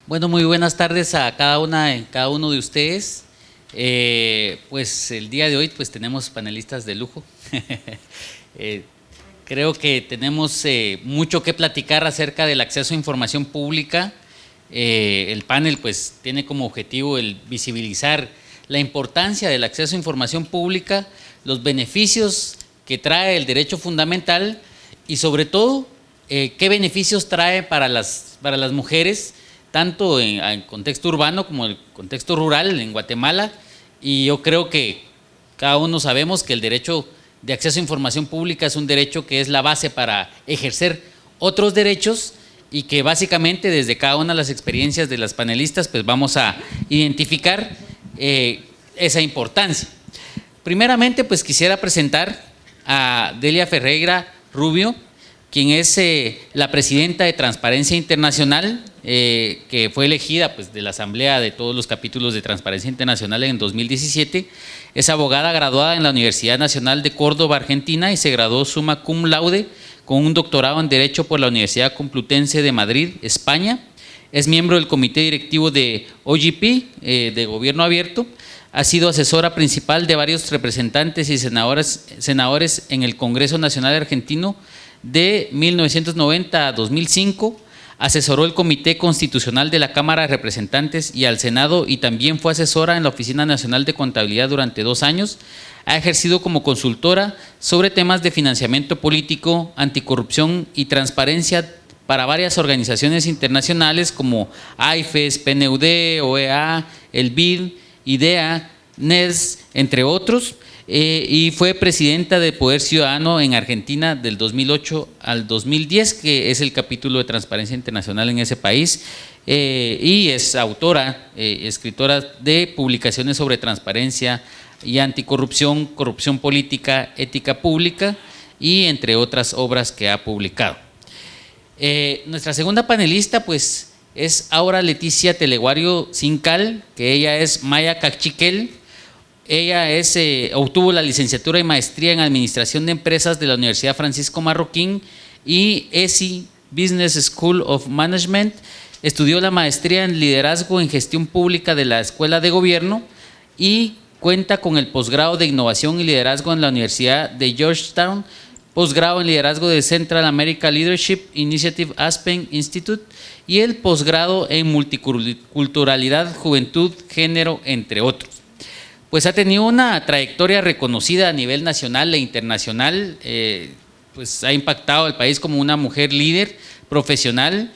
Bueno, muy buenas tardes a cada uno de ustedes. Pues el día de hoy pues tenemos panelistas de lujo. Eh, Creo que tenemos mucho que platicar acerca del acceso a información pública. El panel pues tiene como objetivo el visibilizar la importancia del acceso a información pública, los beneficios que trae el derecho fundamental y sobre todo qué beneficios trae para las mujeres, tanto en contexto urbano como en el contexto rural en Guatemala. Y yo creo que cada uno sabemos que el derecho de acceso a información pública es un derecho que es la base para ejercer otros derechos y que básicamente desde cada una de las experiencias de las panelistas pues vamos a identificar esa importancia. Primeramente pues quisiera presentar a Delia Ferreira Rubio, quien es la presidenta de Transparencia Internacional, que fue elegida pues, de la Asamblea de todos los capítulos de Transparencia Internacional en 2017. Es abogada graduada en la Universidad Nacional de Córdoba, Argentina, y se graduó summa cum laude con un doctorado en Derecho por la Universidad Complutense de Madrid, España. Es miembro del comité directivo de OGP, de Gobierno Abierto. Ha sido asesora principal de varios representantes y senadores en el Congreso Nacional Argentino de 1990 a 2005, asesoró el Comité Constitucional de la Cámara de Representantes y al Senado y también fue asesora en la Oficina Nacional de Contabilidad durante 2 años. Ha ejercido como consultora sobre temas de financiamiento político, anticorrupción y transparencia para varias organizaciones internacionales como AIFES, PNUD, OEA, el BID, IDEA, NES, entre otros. Y fue presidenta de Poder Ciudadano en Argentina del 2008 al 2010, que es el capítulo de Transparencia Internacional en ese país, y es autora, escritora de publicaciones sobre transparencia y anticorrupción, corrupción política, ética pública y entre otras obras que ha publicado. Nuestra segunda panelista pues es Aura Leticia Teleguario Cincal, que ella es maya cachiquel. Ella obtuvo la licenciatura y maestría en Administración de Empresas de la Universidad Francisco Marroquín y ESI Business School of Management. Estudió la maestría en Liderazgo en Gestión Pública de la Escuela de Gobierno y cuenta con el posgrado de Innovación y Liderazgo en la Universidad de Georgetown, posgrado en Liderazgo de Central America Leadership Initiative Aspen Institute y el posgrado en Multiculturalidad, Juventud, Género, entre otros. Pues ha tenido una trayectoria reconocida a nivel nacional e internacional, pues ha impactado al país como una mujer líder profesional,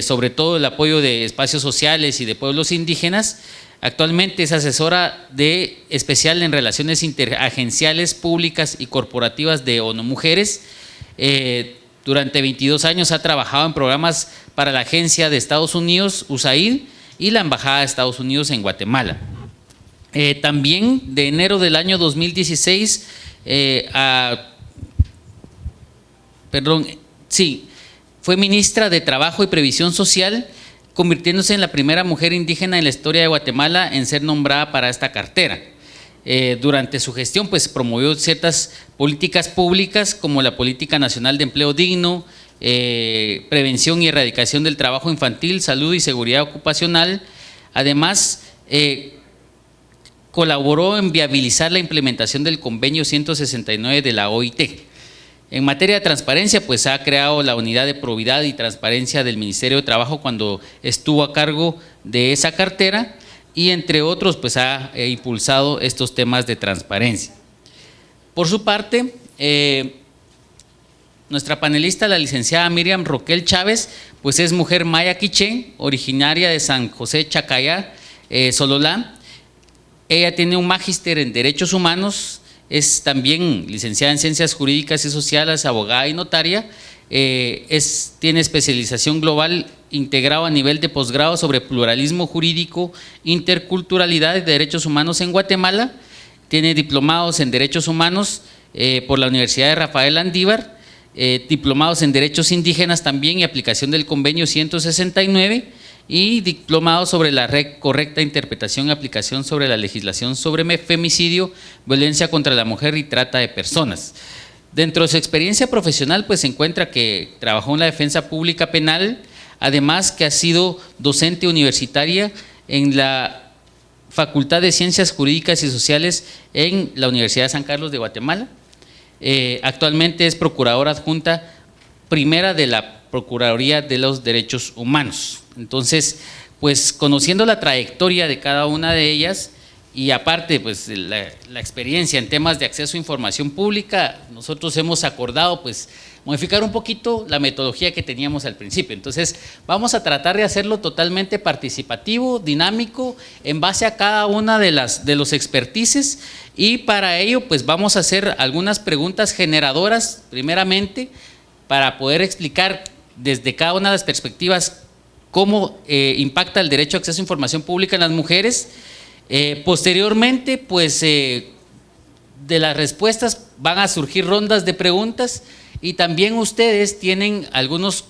sobre todo el apoyo de espacios sociales y de pueblos indígenas. Actualmente es asesora especial en relaciones interagenciales, públicas y corporativas de ONU Mujeres. Durante 22 años ha trabajado en programas para la Agencia de Estados Unidos, USAID, y la Embajada de Estados Unidos en Guatemala. También de enero del año 2016 fue ministra de Trabajo y Previsión Social, convirtiéndose en la primera mujer indígena en la historia de Guatemala en ser nombrada para esta cartera. Durante su gestión pues promovió ciertas políticas públicas como la Política Nacional de Empleo Digno, prevención y erradicación del trabajo infantil, salud y seguridad ocupacional. Además, colaboró en viabilizar la implementación del convenio 169 de la OIT. En materia de transparencia, pues ha creado la unidad de probidad y transparencia del Ministerio de Trabajo cuando estuvo a cargo de esa cartera y entre otros, pues ha impulsado estos temas de transparencia. Por su parte, nuestra panelista, la licenciada Miriam Roquel Chávez, pues es mujer maya quiché, originaria de San José Chacayá, Sololá. Ella tiene un magíster en Derechos Humanos, es también licenciada en Ciencias Jurídicas y Sociales, abogada y notaria, tiene especialización global integrado a nivel de posgrado sobre pluralismo jurídico, interculturalidad y derechos humanos en Guatemala, tiene diplomados en Derechos Humanos por la Universidad de Rafael Andívar, diplomados en Derechos Indígenas también y aplicación del convenio 169, y diplomado sobre la correcta interpretación y aplicación sobre la legislación sobre femicidio, violencia contra la mujer y trata de personas. Dentro de su experiencia profesional, pues se encuentra que trabajó en la defensa pública penal, además que ha sido docente universitaria en la Facultad de Ciencias Jurídicas y Sociales en la Universidad de San Carlos de Guatemala. Actualmente es procuradora adjunta primera de la Procuraduría de los Derechos Humanos. Entonces, pues conociendo la trayectoria de cada una de ellas y aparte pues la experiencia en temas de acceso a información pública, nosotros hemos acordado pues modificar un poquito la metodología que teníamos al principio. Entonces vamos a tratar de hacerlo totalmente participativo, dinámico, en base a cada una de los expertices, y para ello pues vamos a hacer algunas preguntas generadoras primeramente para poder explicar desde cada una de las perspectivas cómo impacta el derecho a acceso a información pública en las mujeres. Posteriormente, pues de las respuestas van a surgir rondas de preguntas y también ustedes tienen algunos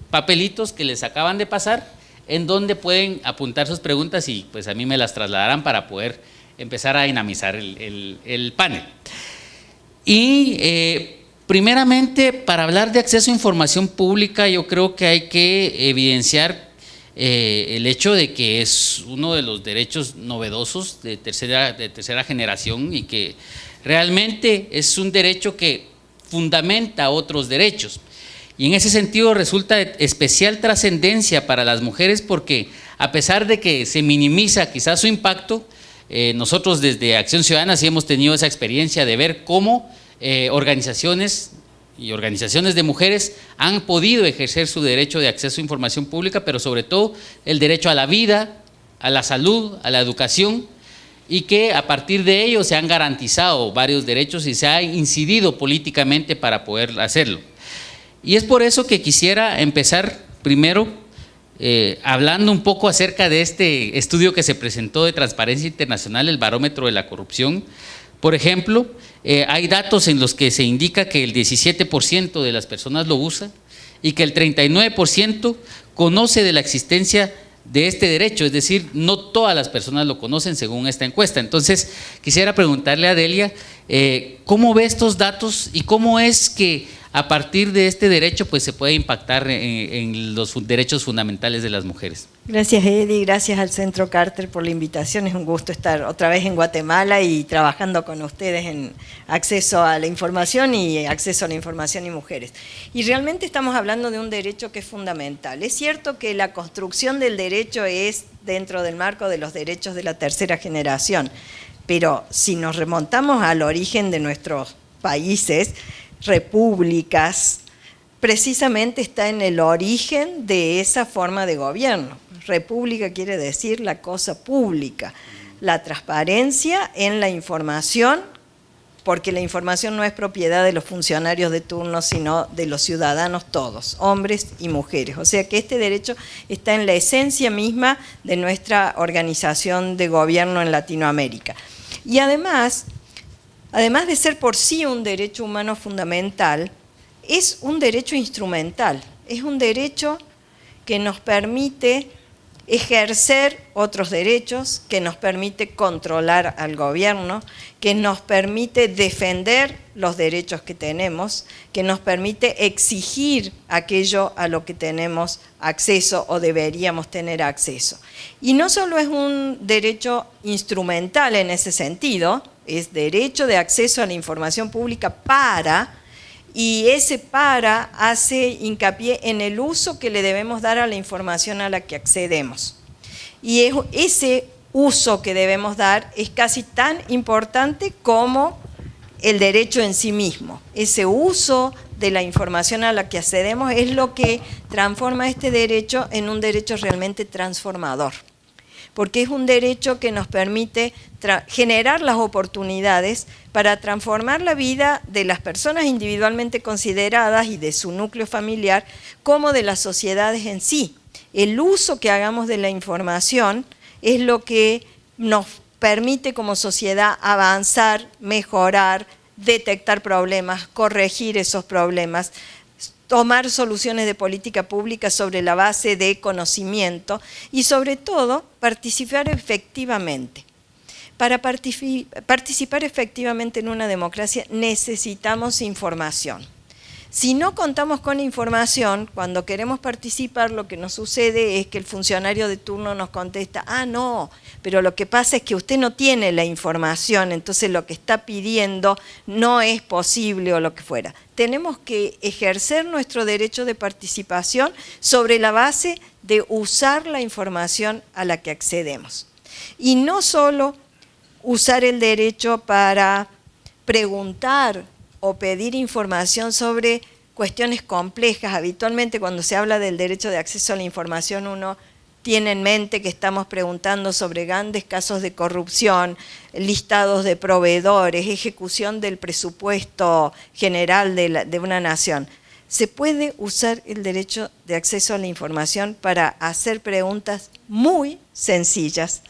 papelitos que les acaban de pasar en donde pueden apuntar sus preguntas y pues a mí me las trasladarán para poder empezar a dinamizar el panel. Y primeramente, para hablar de acceso a información pública, yo creo que hay que evidenciar el hecho de que es uno de los derechos novedosos de tercera generación y que realmente es un derecho que fundamenta otros derechos. Y en ese sentido resulta de especial trascendencia para las mujeres porque a pesar de que se minimiza quizás su impacto, nosotros desde Acción Ciudadana sí hemos tenido esa experiencia de ver cómo organizaciones de mujeres han podido ejercer su derecho de acceso a información pública, pero sobre todo el derecho a la vida, a la salud, a la educación, y que a partir de ello se han garantizado varios derechos y se ha incidido políticamente para poder hacerlo. Y es por eso que quisiera empezar primero hablando un poco acerca de este estudio que se presentó de Transparencia Internacional, el Barómetro de la Corrupción. Por ejemplo, hay datos en los que se indica que el 17% de las personas lo usa y que el 39% conoce de la existencia de este derecho, es decir, no todas las personas lo conocen según esta encuesta. Entonces, quisiera preguntarle a Delia, ¿cómo ve estos datos y cómo es que a partir de este derecho pues se puede impactar en los derechos fundamentales de las mujeres? Gracias, Eddie, gracias al Centro Carter por la invitación. Es un gusto estar otra vez en Guatemala y trabajando con ustedes en acceso a la información y acceso a la información y mujeres. Y realmente estamos hablando de un derecho que es fundamental. Es cierto que la construcción del derecho es dentro del marco de los derechos de la tercera generación, pero si nos remontamos al origen de nuestros países, repúblicas, precisamente está en el origen de esa forma de gobierno. República quiere decir la cosa pública, la transparencia en la información, porque la información no es propiedad de los funcionarios de turno, sino de los ciudadanos todos, hombres y mujeres. O sea que este derecho está en la esencia misma de nuestra organización de gobierno en Latinoamérica. Y además de ser por sí un derecho humano fundamental, es un derecho instrumental, es un derecho que nos permite ejercer otros derechos, que nos permite controlar al gobierno, que nos permite defender los derechos que tenemos, que nos permite exigir aquello a lo que tenemos acceso o deberíamos tener acceso. Y no solo es un derecho instrumental en ese sentido, es derecho de acceso a la información pública y ese para hace hincapié en el uso que le debemos dar a la información a la que accedemos. Y ese uso que debemos dar es casi tan importante como el derecho en sí mismo. Ese uso de la información a la que accedemos es lo que transforma este derecho en un derecho realmente transformador, porque es un derecho que nos permite generar las oportunidades para transformar la vida de las personas individualmente consideradas y de su núcleo familiar, como de las sociedades en sí. El uso que hagamos de la información es lo que nos permite como sociedad avanzar, mejorar, detectar problemas, corregir esos problemas, tomar soluciones de política pública sobre la base de conocimiento y sobre todo participar efectivamente. Para participar efectivamente en una democracia necesitamos información. Si no contamos con información, cuando queremos participar, lo que nos sucede es que el funcionario de turno nos contesta, ah, no, pero lo que pasa es que usted no tiene la información, entonces lo que está pidiendo no es posible o lo que fuera. Tenemos que ejercer nuestro derecho de participación sobre la base de usar la información a la que accedemos. Y no solo usar el derecho para preguntar o pedir información sobre cuestiones complejas. Habitualmente cuando se habla del derecho de acceso a la información uno tiene en mente que estamos preguntando sobre grandes casos de corrupción, listados de proveedores, ejecución del presupuesto general de una nación. Se puede usar el derecho de acceso a la información para hacer preguntas muy sencillas,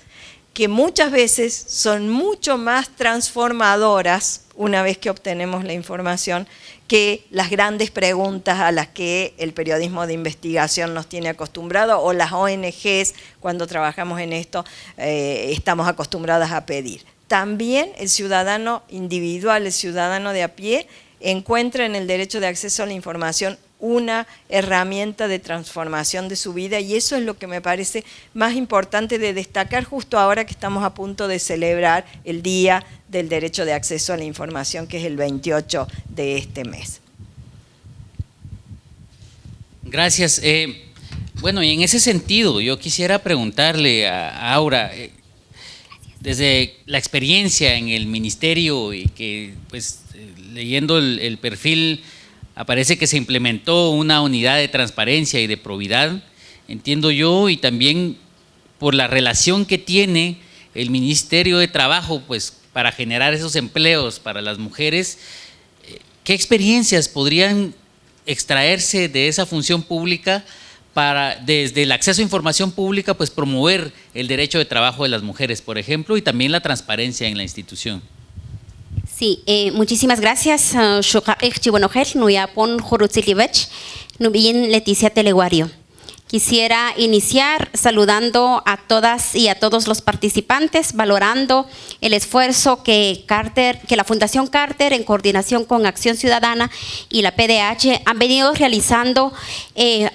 que muchas veces son mucho más transformadoras una vez que obtenemos la información que las grandes preguntas a las que el periodismo de investigación nos tiene acostumbrado o las ONGs cuando trabajamos en esto estamos acostumbradas a pedir. También el ciudadano individual, el ciudadano de a pie, encuentra en el derecho de acceso a la información una herramienta de transformación de su vida y eso es lo que me parece más importante de destacar justo ahora que estamos a punto de celebrar el Día del Derecho de Acceso a la Información, que es el 28 de este mes. Gracias. Bueno, y en ese sentido yo quisiera preguntarle a Aura, desde la experiencia en el ministerio y que pues leyendo el perfil aparece que se implementó una unidad de transparencia y de probidad, entiendo yo, y también por la relación que tiene el Ministerio de Trabajo pues, para generar esos empleos para las mujeres. ¿Qué experiencias podrían extraerse de esa función pública para, desde el acceso a información pública, pues promover el derecho de trabajo de las mujeres, por ejemplo, y también la transparencia en la institución? Sí, muchísimas gracias. Leticia Teleguario. Quisiera iniciar saludando a todas y a todos los participantes, valorando el esfuerzo que la Fundación Carter, en coordinación con Acción Ciudadana y la PDH, han venido realizando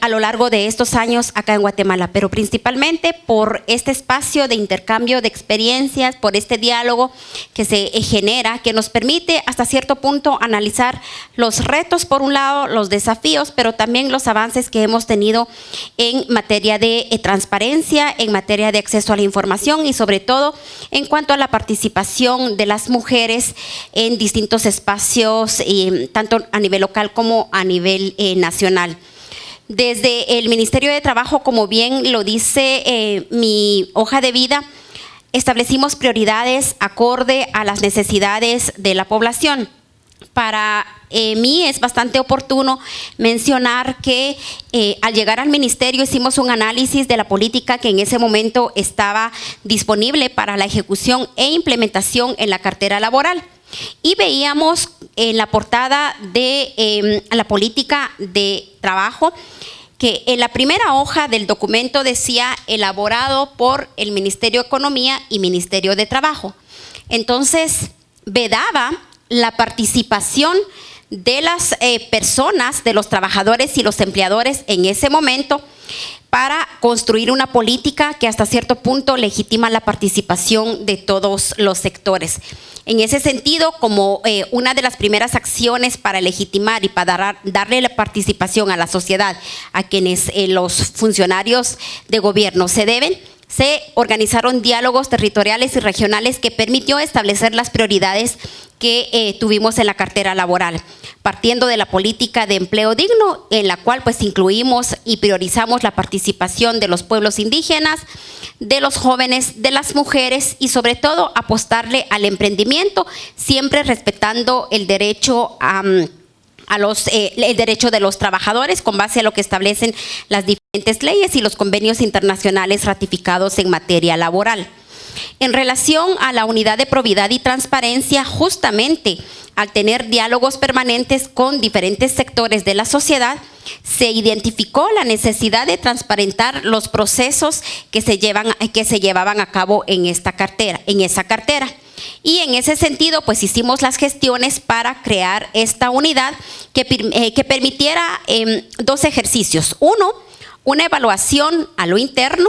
a lo largo de estos años acá en Guatemala, pero principalmente por este espacio de intercambio de experiencias, por este diálogo que se genera, que nos permite hasta cierto punto analizar los retos, por un lado, los desafíos, pero también los avances que hemos tenido en materia de transparencia, en materia de acceso a la información y sobre todo en cuanto a la participación de las mujeres en distintos espacios, tanto a nivel local como a nivel nacional. Desde el Ministerio de Trabajo, como bien lo dice mi hoja de vida, establecimos prioridades acorde a las necesidades de la población. Para mí es bastante oportuno mencionar que al llegar al ministerio hicimos un análisis de la política que en ese momento estaba disponible para la ejecución e implementación en la cartera laboral. Y veíamos en la portada de la política de trabajo que en la primera hoja del documento decía elaborado por el Ministerio de Economía y Ministerio de Trabajo. Entonces, vedaba la participación de las personas, de los trabajadores y los empleadores en ese momento para construir una política que hasta cierto punto legitima la participación de todos los sectores. En ese sentido, como una de las primeras acciones para legitimar y para darle la participación a la sociedad a quienes los funcionarios de gobierno se deben, se organizaron diálogos territoriales y regionales que permitió establecer las prioridades que tuvimos en la cartera laboral, partiendo de la política de empleo digno, en la cual pues incluimos y priorizamos la participación de los pueblos indígenas, de los jóvenes, de las mujeres y sobre todo apostarle al emprendimiento, siempre respetando el derecho el derecho de los trabajadores con base a lo que establecen las diferentes leyes y los convenios internacionales ratificados en materia laboral. En relación a la unidad de probidad y transparencia, justamente al tener diálogos permanentes con diferentes sectores de la sociedad, se identificó la necesidad de transparentar los procesos que se llevaban a cabo en esa cartera. Y en ese sentido, pues hicimos las gestiones para crear esta unidad que permitiera 2 ejercicios. Uno, una evaluación a lo interno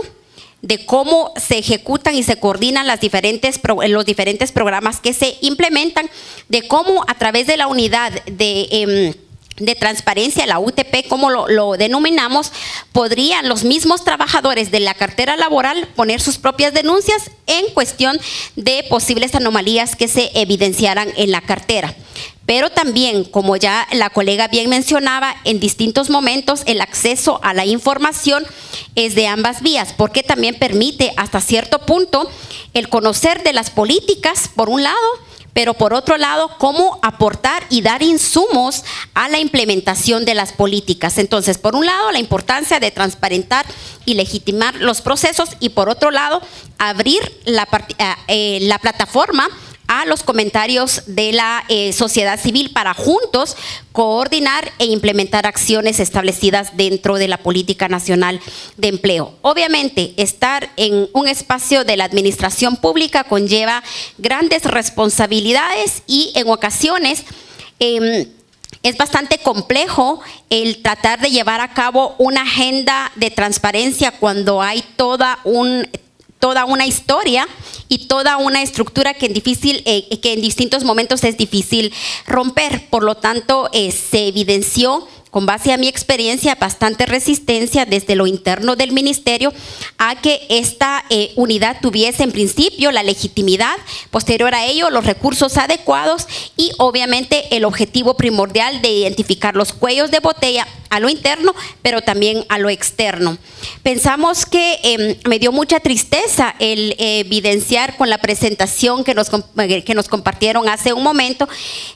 de cómo se ejecutan y se coordinan los diferentes programas que se implementan, de cómo a través de la unidad de transparencia, la UTP, como lo denominamos, podrían los mismos trabajadores de la cartera laboral poner sus propias denuncias en cuestión de posibles anomalías que se evidenciaran en la cartera. Pero también, como ya la colega bien mencionaba, en distintos momentos el acceso a la información es de ambas vías, porque también permite hasta cierto punto el conocer de las políticas, por un lado, pero por otro lado, cómo aportar y dar insumos a la implementación de las políticas. Entonces, por un lado, la importancia de transparentar y legitimar los procesos, y por otro lado, abrir la plataforma a los comentarios de la sociedad civil para juntos coordinar e implementar acciones establecidas dentro de la Política Nacional de Empleo. Obviamente, estar en un espacio de la administración pública conlleva grandes responsabilidades y en ocasiones es bastante complejo el tratar de llevar a cabo una agenda de transparencia cuando hay toda una historia y toda una estructura que en distintos momentos es difícil romper. Por lo tanto, se evidenció, con base a mi experiencia, bastante resistencia desde lo interno del ministerio a que esta unidad tuviese en principio la legitimidad, posterior a ello los recursos adecuados y obviamente el objetivo primordial de identificar los cuellos de botella a lo interno, pero también a lo externo. Pensamos que me dio mucha tristeza el evidenciar con la presentación que nos compartieron hace un momento,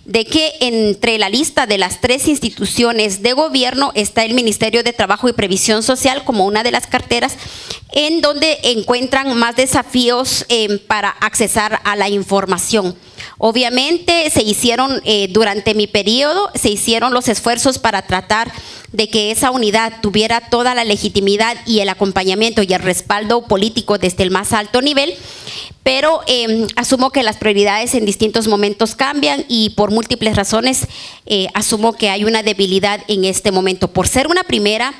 de que entre la lista de las 3 instituciones de gobierno está el Ministerio de Trabajo y Previsión Social como una de las carteras en donde encuentran más desafíos para accesar a la información. Obviamente se hicieron, durante mi periodo, se hicieron los esfuerzos para tratar de que esa unidad tuviera toda la legitimidad y el acompañamiento y el respaldo político desde el más alto nivel, pero asumo que las prioridades en distintos momentos cambian y por múltiples razones asumo que hay una debilidad en este momento. Por ser una primera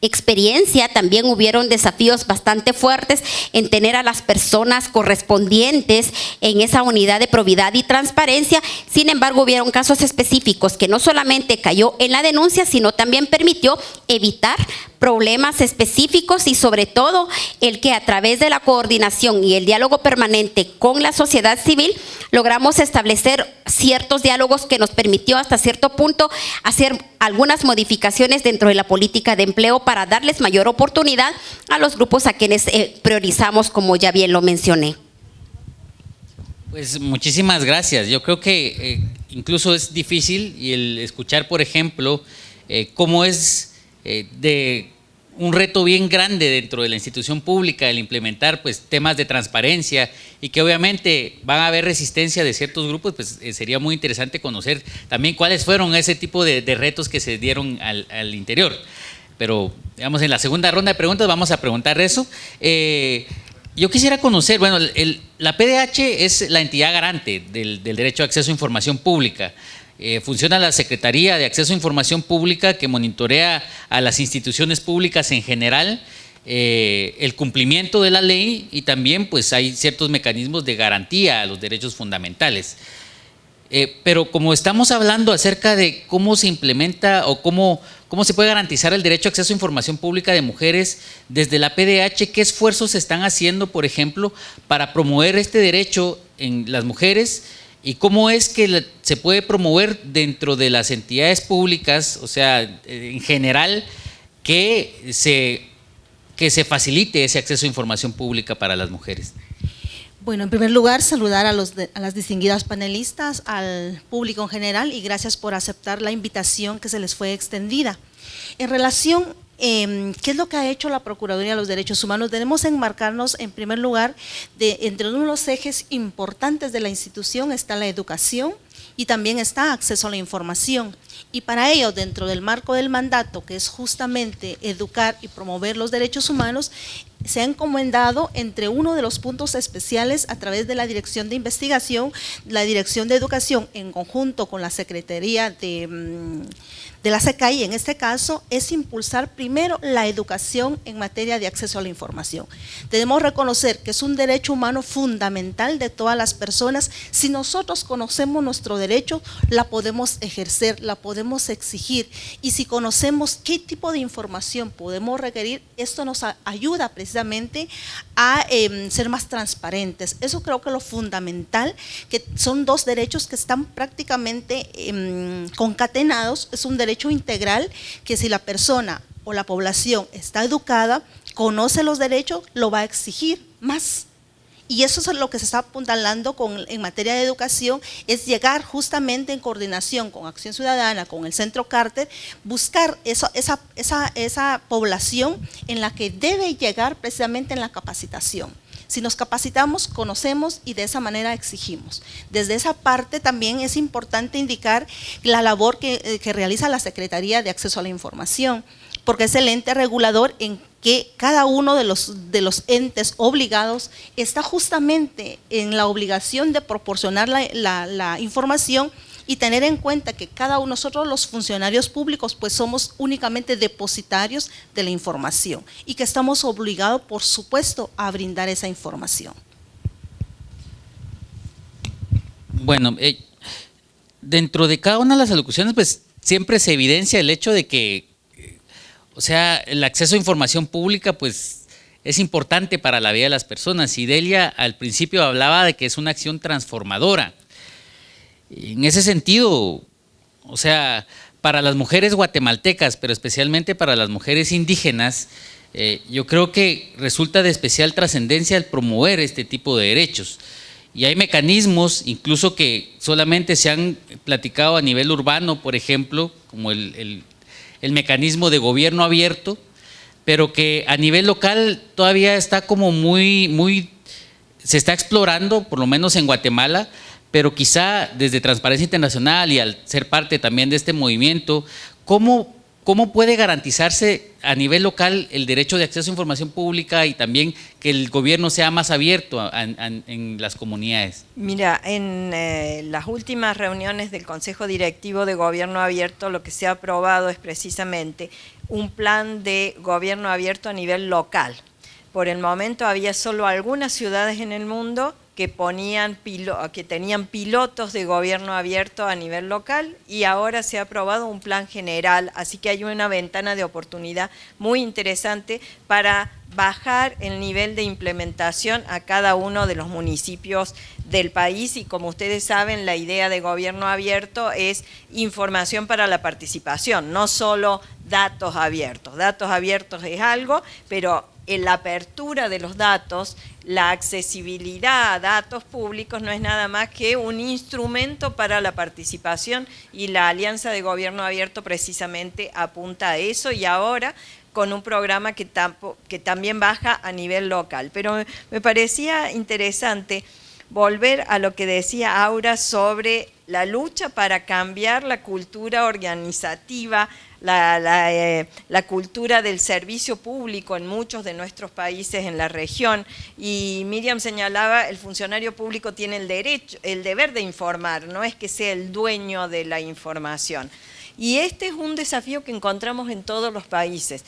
experiencia, también hubieron desafíos bastante fuertes en tener a las personas correspondientes en esa unidad de probidad y transparencia. Sin embargo, hubieron casos específicos que no solamente cayó en la denuncia, sino también permitió evitar problemas específicos y sobre todo el que a través de la coordinación y el diálogo permanente con la sociedad civil logramos establecer ciertos diálogos que nos permitió hasta cierto punto hacer algunas modificaciones dentro de la política de empleo para darles mayor oportunidad a los grupos a quienes priorizamos, como ya bien lo mencioné. Pues muchísimas gracias. Yo creo que incluso es difícil y el escuchar, por ejemplo, cómo es de un reto bien grande dentro de la institución pública el implementar pues temas de transparencia y que obviamente van a haber resistencia de ciertos grupos, pues sería muy interesante conocer también cuáles fueron ese tipo de retos que se dieron al interior. Pero digamos en la segunda ronda de preguntas vamos a preguntar eso. Yo quisiera conocer, bueno, la PDH es la entidad garante del derecho a acceso a información pública. Funciona la Secretaría de Acceso a Información Pública, que monitorea a las instituciones públicas en general el cumplimiento de la ley, y también pues hay ciertos mecanismos de garantía a los derechos fundamentales. Pero como estamos hablando acerca de cómo se implementa o cómo se puede garantizar el derecho a acceso a información pública de mujeres, desde la PDH, ¿qué esfuerzos se están haciendo, por ejemplo, para promover este derecho en las mujeres? ¿Y cómo es que se puede promover dentro de las entidades públicas, o sea, en general, que se facilite ese acceso a información pública para las mujeres? Bueno, en primer lugar, saludar a las distinguidas panelistas, al público en general, y gracias por aceptar la invitación que se les fue extendida. En relación, ¿qué es lo que ha hecho la Procuraduría de los Derechos Humanos? Debemos enmarcarnos, en primer lugar, entre uno de los ejes importantes de la institución está la educación y también está acceso a la información. Y para ello, dentro del marco del mandato, que es justamente educar y promover los derechos humanos, se ha encomendado entre uno de los puntos especiales a través de la Dirección de Investigación, la Dirección de Educación, en conjunto con la Secretaría de la SECAI, en este caso, es impulsar primero la educación en materia de acceso a la información. Debemos reconocer que es un derecho humano fundamental de todas las personas. Si nosotros conocemos nuestro derecho, la podemos ejercer, la podemos exigir, y si conocemos qué tipo de información podemos requerir, esto nos ayuda precisamente a ser más transparentes. Eso creo que es lo fundamental, que son dos derechos que están prácticamente concatenados. Es un derecho integral que si la persona o la población está educada, conoce los derechos, lo va a exigir más. Y eso es lo que se está apuntalando en materia de educación, es llegar justamente en coordinación con Acción Ciudadana, con el Centro Carter, buscar esa población en la que debe llegar precisamente en la capacitación. Si nos capacitamos, conocemos y de esa manera exigimos. Desde esa parte también es importante indicar la labor que realiza la Secretaría de Acceso a la Información, porque es el ente regulador en que cada uno de los entes obligados está justamente en la obligación de proporcionar la información, y tener en cuenta que cada uno de nosotros, los funcionarios públicos, pues somos únicamente depositarios de la información y que estamos obligados, por supuesto, a brindar esa información. Bueno, dentro de cada una de las alocuciones, pues siempre se evidencia el hecho de que, o sea, el acceso a información pública, pues es importante para la vida de las personas. Y Delia al principio hablaba de que es una acción transformadora. En ese sentido, o sea, para las mujeres guatemaltecas, pero especialmente para las mujeres indígenas, yo creo que resulta de especial trascendencia el promover este tipo de derechos. Y hay mecanismos, incluso que solamente se han platicado a nivel urbano, por ejemplo, como el mecanismo de gobierno abierto, pero que a nivel local todavía está como se está explorando, por lo menos en Guatemala, pero quizá desde Transparencia Internacional y al ser parte también de este movimiento, ¿cómo puede garantizarse a nivel local el derecho de acceso a información pública y también que el gobierno sea más abierto en las comunidades? Mira, en las últimas reuniones del Consejo Directivo de Gobierno Abierto, lo que se ha aprobado es precisamente un plan de gobierno abierto a nivel local. Por el momento había solo algunas ciudades en el mundo que tenían pilotos de gobierno abierto a nivel local, y ahora se ha aprobado un plan general, así que hay una ventana de oportunidad muy interesante para bajar el nivel de implementación a cada uno de los municipios del país. Y como ustedes saben, la idea de gobierno abierto es información para la participación, no solo datos abiertos. Datos abiertos es algo, pero en la apertura de los datos, la accesibilidad a datos públicos no es nada más que un instrumento para la participación, y la Alianza de Gobierno Abierto precisamente apunta a eso, y ahora con un programa que también baja a nivel local. Pero me parecía interesante volver a lo que decía Aura sobre la lucha para cambiar la cultura organizativa, la cultura del servicio público en muchos de nuestros países en la región. Y Miriam señalaba, el funcionario público tiene el deber de informar, no es que sea el dueño de la información. Y este es un desafío que encontramos en todos los países.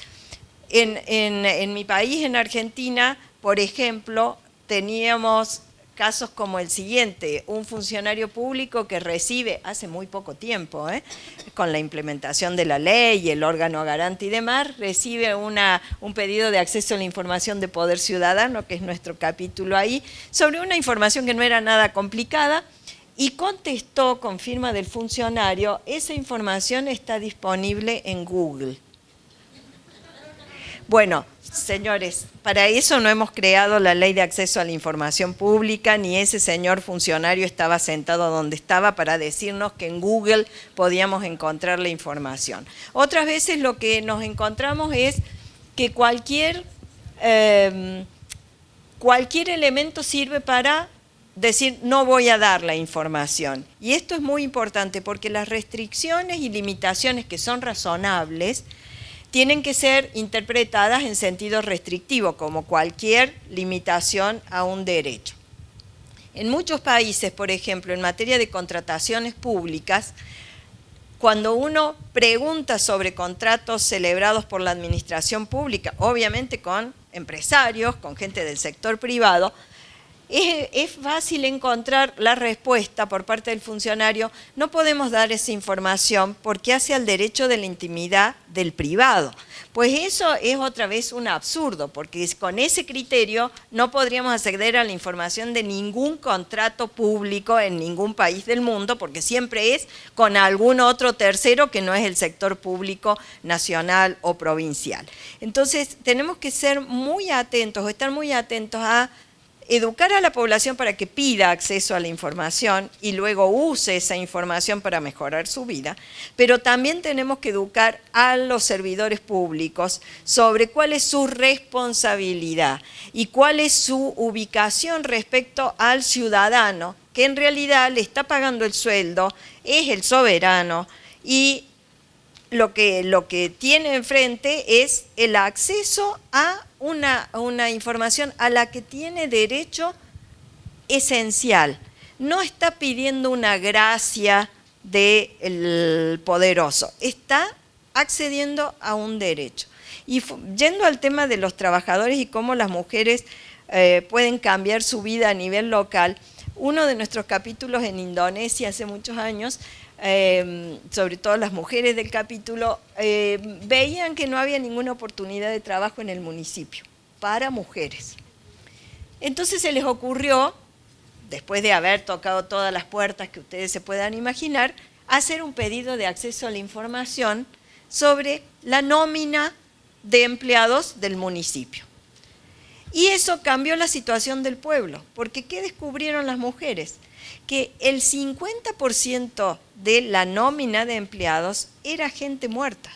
En mi país, en Argentina, por ejemplo, teníamos casos como el siguiente: un funcionario público que recibe, hace muy poco tiempo, con la implementación de la ley, el órgano garante y demás, recibe un pedido de acceso a la información de Poder Ciudadano, que es nuestro capítulo ahí, sobre una información que no era nada complicada, y contestó con firma del funcionario: esa información está disponible en Google. Bueno, señores, para eso no hemos creado la ley de acceso a la información pública, ni ese señor funcionario estaba sentado donde estaba para decirnos que en Google podíamos encontrar la información. Otras veces lo que nos encontramos es que cualquier elemento sirve para decir no voy a dar la información. Y esto es muy importante porque las restricciones y limitaciones que son razonables tienen que ser interpretadas en sentido restrictivo, como cualquier limitación a un derecho. En muchos países, por ejemplo, en materia de contrataciones públicas, cuando uno pregunta sobre contratos celebrados por la administración pública, obviamente con empresarios, con gente del sector privado, es fácil encontrar la respuesta por parte del funcionario: no podemos dar esa información porque hace al derecho de la intimidad del privado. Pues eso es otra vez un absurdo, porque con ese criterio no podríamos acceder a la información de ningún contrato público en ningún país del mundo, porque siempre es con algún otro tercero que no es el sector público nacional o provincial. Entonces tenemos que ser muy atentos, o estar muy atentos a educar a la población para que pida acceso a la información y luego use esa información para mejorar su vida, pero también tenemos que educar a los servidores públicos sobre cuál es su responsabilidad y cuál es su ubicación respecto al ciudadano, que en realidad le está pagando el sueldo, es el soberano, y lo que tiene enfrente es el acceso a una información a la que tiene derecho esencial. No está pidiendo una gracia del poderoso, está accediendo a un derecho. Y yendo al tema de los trabajadores y cómo las mujeres pueden cambiar su vida a nivel local, uno de nuestros capítulos en Indonesia hace muchos años, sobre todo las mujeres del capítulo, veían que no había ninguna oportunidad de trabajo en el municipio para mujeres. Entonces se les ocurrió, después de haber tocado todas las puertas que ustedes se puedan imaginar, hacer un pedido de acceso a la información sobre la nómina de empleados del municipio. Y eso cambió la situación del pueblo, porque ¿qué descubrieron las mujeres? Que el 50% de la nómina de empleados era gente muerta.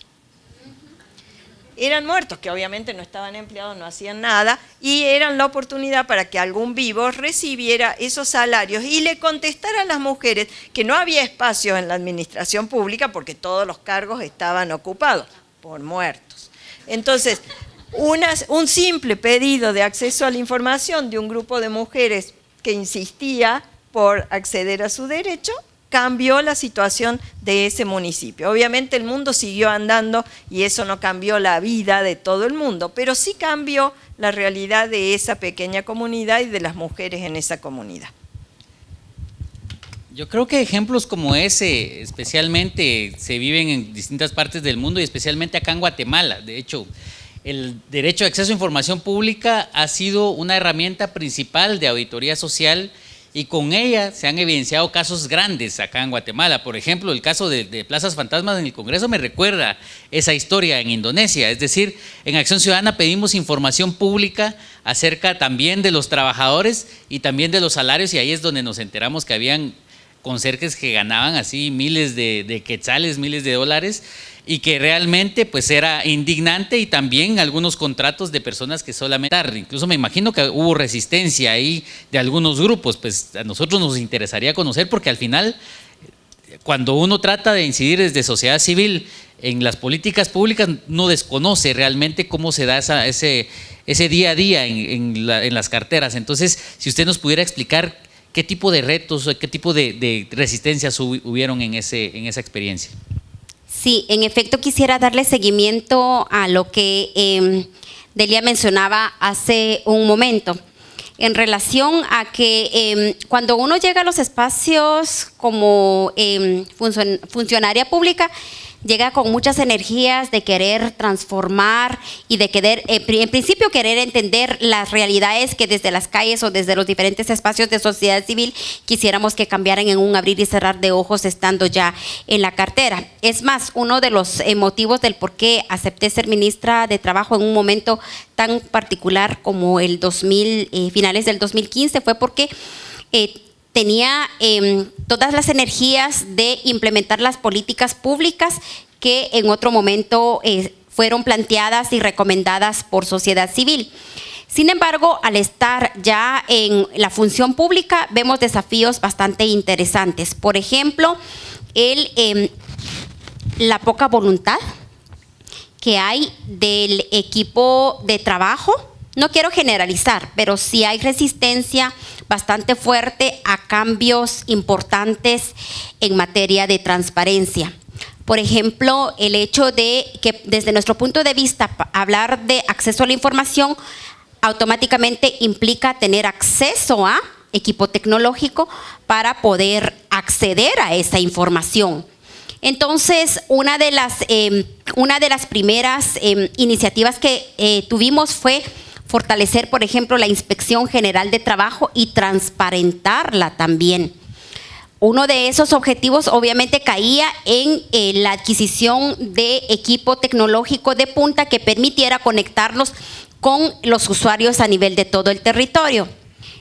Eran muertos, que obviamente no estaban empleados, no hacían nada, y eran la oportunidad para que algún vivo recibiera esos salarios y le contestara a las mujeres que no había espacio en la administración pública porque todos los cargos estaban ocupados por muertos. Entonces, un simple pedido de acceso a la información de un grupo de mujeres que insistía por acceder a su derecho, cambió la situación de ese municipio. Obviamente el mundo siguió andando y eso no cambió la vida de todo el mundo, pero sí cambió la realidad de esa pequeña comunidad y de las mujeres en esa comunidad. Yo creo que ejemplos como ese especialmente se viven en distintas partes del mundo y especialmente acá en Guatemala. De hecho, el derecho de acceso a información pública ha sido una herramienta principal de auditoría social y con ella se han evidenciado casos grandes acá en Guatemala. Por ejemplo, el caso de plazas fantasmas en el Congreso me recuerda esa historia en Indonesia. Es decir, en Acción Ciudadana pedimos información pública acerca también de los trabajadores y también de los salarios, y ahí es donde nos enteramos que habían conserjes que ganaban así miles de quetzales, miles de dólares, y que realmente pues era indignante, y también algunos contratos de personas que solamente, incluso me imagino que hubo resistencia ahí de algunos grupos. Pues a nosotros nos interesaría conocer, porque al final cuando uno trata de incidir desde sociedad civil en las políticas públicas no desconoce realmente cómo se da ese día a día en las carteras. Entonces, si usted nos pudiera explicar qué tipo de retos, qué tipo de resistencias hubieron en esa experiencia. Sí, en efecto quisiera darle seguimiento a lo que Delia mencionaba hace un momento, en relación a que cuando uno llega a los espacios como funcionaria pública, llega con muchas energías de querer transformar y de querer, en principio, querer entender las realidades que desde las calles o desde los diferentes espacios de sociedad civil quisiéramos que cambiaran en un abrir y cerrar de ojos estando ya en la cartera. Es más, uno de los motivos del por qué acepté ser ministra de Trabajo en un momento tan particular como el finales del 2015 fue porque tenía todas las energías de implementar las políticas públicas que en otro momento fueron planteadas y recomendadas por sociedad civil. Sin embargo, al estar ya en la función pública, vemos desafíos bastante interesantes. Por ejemplo, la poca voluntad que hay del equipo de trabajo. No quiero generalizar, pero sí hay resistencia bastante fuerte a cambios importantes en materia de transparencia. Por ejemplo, el hecho de que desde nuestro punto de vista hablar de acceso a la información automáticamente implica tener acceso a equipo tecnológico para poder acceder a esa información. Entonces, una de las primeras iniciativas que tuvimos fue fortalecer, por ejemplo, la Inspección General de Trabajo y transparentarla también. Uno de esos objetivos obviamente caía en la adquisición de equipo tecnológico de punta que permitiera conectarnos con los usuarios a nivel de todo el territorio.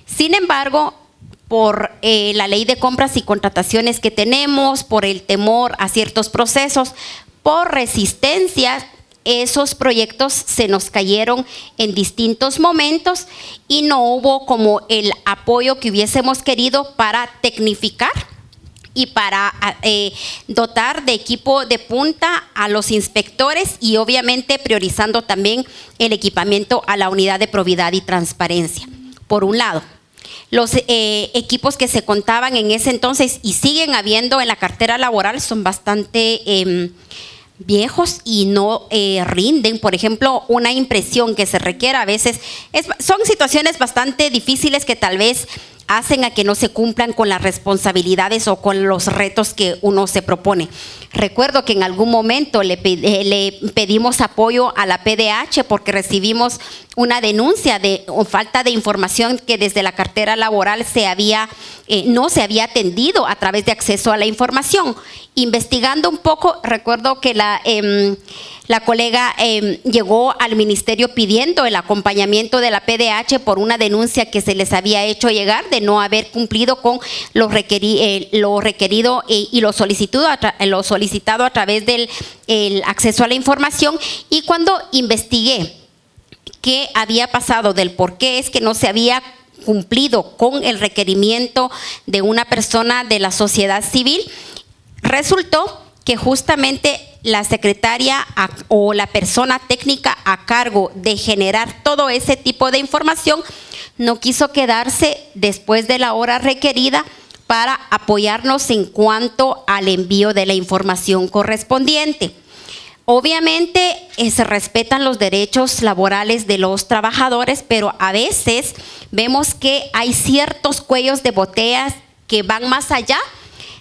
Sin embargo, por la ley de compras y contrataciones que tenemos, por el temor a ciertos procesos, por resistencia, esos proyectos se nos cayeron en distintos momentos y no hubo como el apoyo que hubiésemos querido para tecnificar y para dotar de equipo de punta a los inspectores y obviamente priorizando también el equipamiento a la unidad de probidad y transparencia. Por un lado, los equipos que se contaban en ese entonces y siguen habiendo en la cartera laboral son bastante viejos y no rinden. Por ejemplo, una impresión que se requiera a veces, son situaciones bastante difíciles que tal vez hacen a que no se cumplan con las responsabilidades o con los retos que uno se propone. Recuerdo que en algún momento le pedimos apoyo a la PDH porque recibimos una denuncia de falta de información que desde la cartera laboral no se había atendido a través de acceso a la información. Investigando un poco, recuerdo que la colega llegó al ministerio pidiendo el acompañamiento de la PDH por una denuncia que se les había hecho llegar de no haber cumplido con lo requerido y lo solicitado a través del acceso a la información. Y cuando investigué qué había pasado, del por qué es que no se había cumplido con el requerimiento de una persona de la sociedad civil, resultó que justamente la secretaria o la persona técnica a cargo de generar todo ese tipo de información no quiso quedarse después de la hora requerida para apoyarnos en cuanto al envío de la información correspondiente. Obviamente se respetan los derechos laborales de los trabajadores, pero a veces vemos que hay ciertos cuellos de botellas que van más allá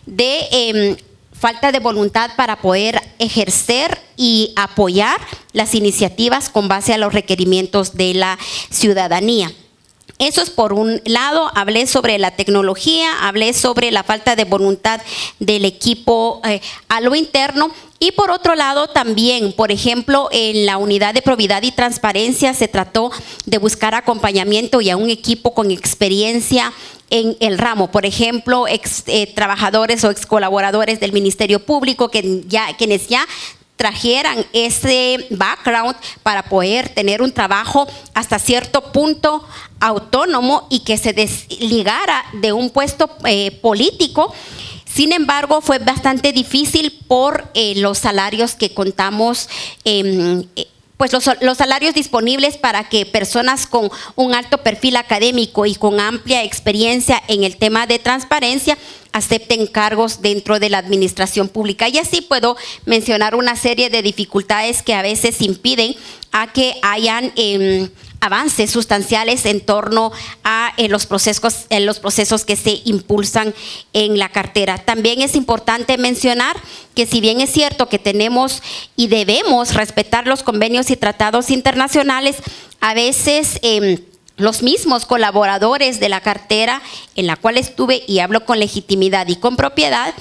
de falta de voluntad para poder ejercer y apoyar las iniciativas con base a los requerimientos de la ciudadanía. Eso es por un lado. Hablé sobre la tecnología, hablé sobre la falta de voluntad del equipo a lo interno. Y por otro lado también, por ejemplo, en la unidad de probidad y transparencia se trató de buscar acompañamiento y a un equipo con experiencia en el ramo. Por ejemplo, trabajadores o ex colaboradores del Ministerio Público quienes ya trajeran ese background para poder tener un trabajo hasta cierto punto autónomo y que se desligara de un puesto político. Sin embargo, fue bastante difícil por los salarios que contamos, pues los salarios disponibles para que personas con un alto perfil académico y con amplia experiencia en el tema de transparencia acepten cargos dentro de la administración pública. Y así puedo mencionar una serie de dificultades que a veces impiden a que hayan avances sustanciales en torno a los procesos que se impulsan en la cartera. También es importante mencionar que si bien es cierto que tenemos y debemos respetar los convenios y tratados internacionales, a veces los mismos colaboradores de la cartera en la cual estuve, y hablo con legitimidad y con propiedad,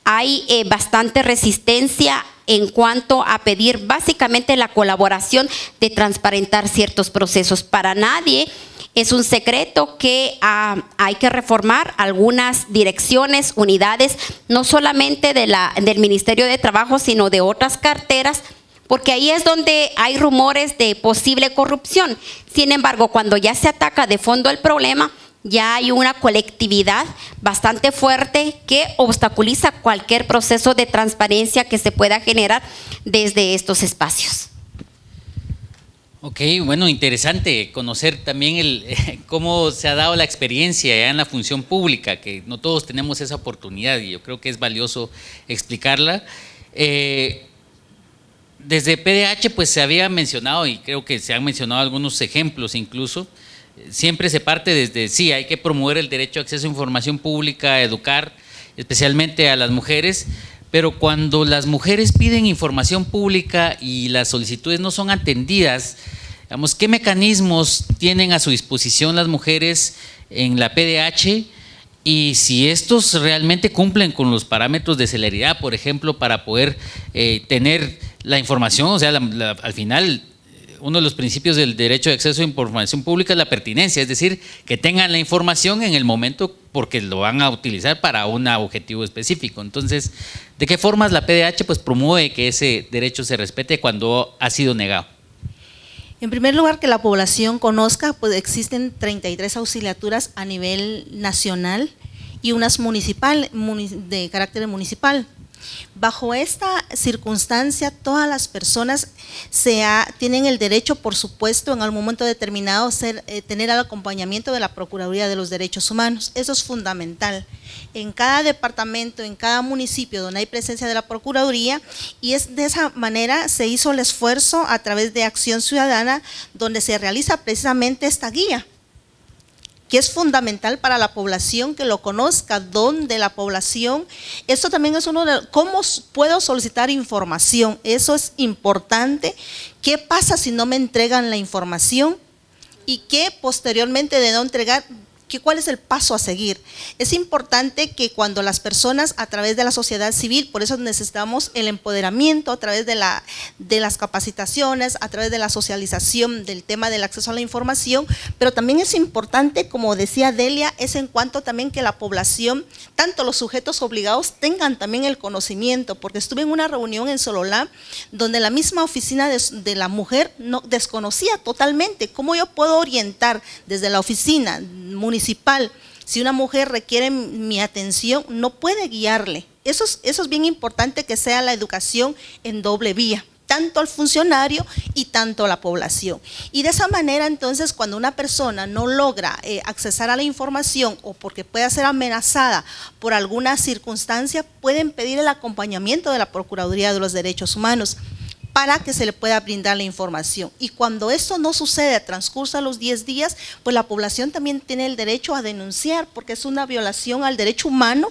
hay bastante resistencia en cuanto a pedir básicamente la colaboración de transparentar ciertos procesos. Para nadie es un secreto que hay que reformar algunas direcciones, unidades, no solamente del Ministerio de Trabajo, sino de otras carteras, porque ahí es donde hay rumores de posible corrupción. Sin embargo, cuando ya se ataca de fondo el problema, ya hay una colectividad bastante fuerte que obstaculiza cualquier proceso de transparencia que se pueda generar desde estos espacios. Ok, bueno, interesante conocer también cómo se ha dado la experiencia ya en la función pública, que no todos tenemos esa oportunidad y yo creo que es valioso explicarla. Desde PDH pues se había mencionado y creo que se han mencionado algunos ejemplos incluso, siempre se parte desde sí, hay que promover el derecho a acceso a información pública, educar especialmente a las mujeres, pero cuando las mujeres piden información pública y las solicitudes no son atendidas, digamos, ¿qué mecanismos tienen a su disposición las mujeres en la PDH? Y si estos realmente cumplen con los parámetros de celeridad, por ejemplo, para poder tener la información, o sea, al final uno de los principios del derecho de acceso a información pública es la pertinencia, es decir, que tengan la información en el momento porque lo van a utilizar para un objetivo específico. Entonces, ¿de qué formas la PDH pues promueve que ese derecho se respete cuando ha sido negado? En primer lugar, que la población conozca, pues existen 33 auxiliaturas a nivel nacional y unas de carácter municipal. Bajo esta circunstancia, todas las personas tienen el derecho, por supuesto, en algún momento determinado, tener el acompañamiento de la Procuraduría de los Derechos Humanos. Eso es fundamental. En cada departamento, en cada municipio donde hay presencia de la Procuraduría, y es de esa manera se hizo el esfuerzo a través de Acción Ciudadana, donde se realiza precisamente esta guía, que es fundamental para la población que lo conozca, donde la población, esto también es uno de, ¿cómo puedo solicitar información? Eso es importante. ¿Qué pasa si no me entregan la información? Y qué posteriormente de no entregar, ¿cuál es el paso a seguir? Es importante que cuando las personas a través de la sociedad civil, por eso necesitamos el empoderamiento a través de las capacitaciones, a través de la socialización del tema del acceso a la información, pero también es importante, como decía Delia, es en cuanto también que la población, tanto los sujetos obligados, tengan también el conocimiento, porque estuve en una reunión en Sololá, donde la misma oficina de la mujer no desconocía totalmente cómo yo puedo orientar desde la oficina municipal. Si una mujer requiere mi atención, no puede guiarle. Eso es bien importante, que sea la educación en doble vía, tanto al funcionario y tanto a la población. Y de esa manera, entonces, cuando una persona no logra accesar a la información o porque pueda ser amenazada por alguna circunstancia, pueden pedir el acompañamiento de la Procuraduría de los Derechos Humanos para que se le pueda brindar la información. Y cuando esto no sucede, transcurso los 10 días, pues la población también tiene el derecho a denunciar, porque es una violación al derecho humano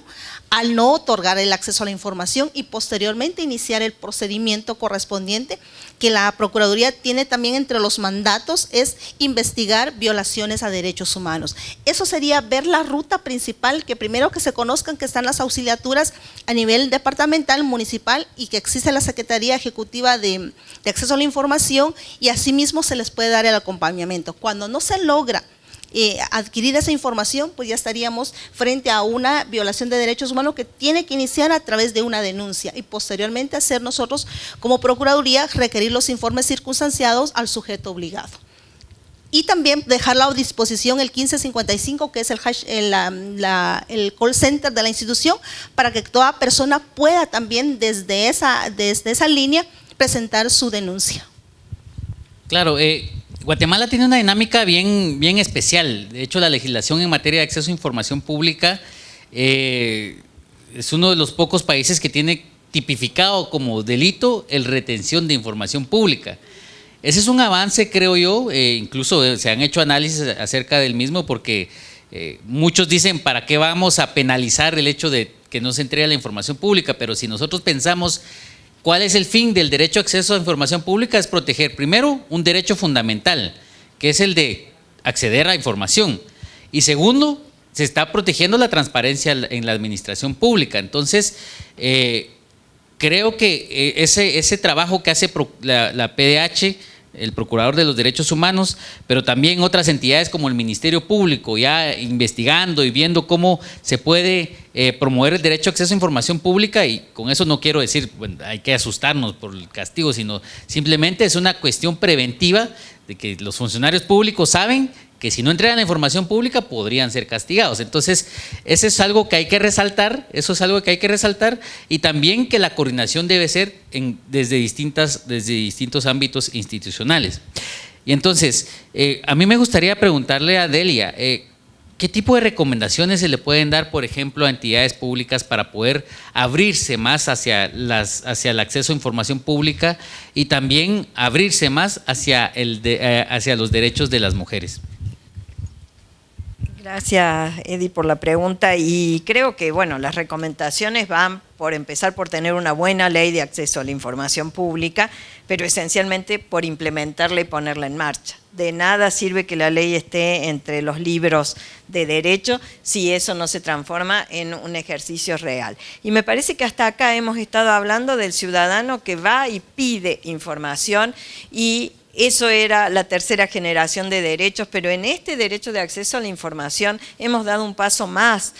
al no otorgar el acceso a la información y posteriormente iniciar el procedimiento correspondiente, que la Procuraduría tiene también entre los mandatos, es investigar violaciones a derechos humanos. Eso sería ver la ruta principal, que primero que se conozcan que están las auxiliaturas a nivel departamental, municipal, y que existe la Secretaría Ejecutiva de Acceso a la Información, y asimismo se les puede dar el acompañamiento. Cuando no se logra adquirir esa información, pues ya estaríamos frente a una violación de derechos humanos que tiene que iniciar a través de una denuncia y posteriormente hacer nosotros como Procuraduría requerir los informes circunstanciados al sujeto obligado. Y también dejarla a disposición el 1555, que es el call center de la institución, para que toda persona pueda también desde esa línea presentar su denuncia. Claro, Guatemala tiene una dinámica bien especial. De hecho, la legislación en materia de acceso a información pública es uno de los pocos países que tiene tipificado como delito el retención de información pública. Ese es un avance, creo yo, incluso se han hecho análisis acerca del mismo, porque muchos dicen, ¿para qué vamos a penalizar el hecho de que no se entregue la información pública? Pero si nosotros pensamos ¿cuál es el fin del derecho a acceso a información pública? Es proteger, primero, un derecho fundamental, que es el de acceder a información. Y segundo, se está protegiendo la transparencia en la administración pública. Entonces, creo que ese trabajo que hace la PDH, el Procurador de los Derechos Humanos, pero también otras entidades como el Ministerio Público, ya investigando y viendo cómo se puede promover el derecho a acceso a información pública, y con eso no quiero decir, bueno, hay que asustarnos por el castigo, sino simplemente es una cuestión preventiva de que los funcionarios públicos saben que si no entregan la información pública podrían ser castigados. Entonces, eso es algo que hay que resaltar, y también que la coordinación debe ser desde distintos ámbitos institucionales. Y entonces, a mí me gustaría preguntarle a Delia, ¿qué tipo de recomendaciones se le pueden dar, por ejemplo, a entidades públicas para poder abrirse más hacia el acceso a información pública y también abrirse más hacia los derechos de las mujeres? Gracias, Eddie, por la pregunta, y creo que, bueno, las recomendaciones van por empezar por tener una buena ley de acceso a la información pública, pero esencialmente por implementarla y ponerla en marcha. De nada sirve que la ley esté entre los libros de derecho si eso no se transforma en un ejercicio real. Y me parece que hasta acá hemos estado hablando del ciudadano que va y pide información, y eso era la tercera generación de derechos, pero en este derecho de acceso a la información hemos dado un paso más,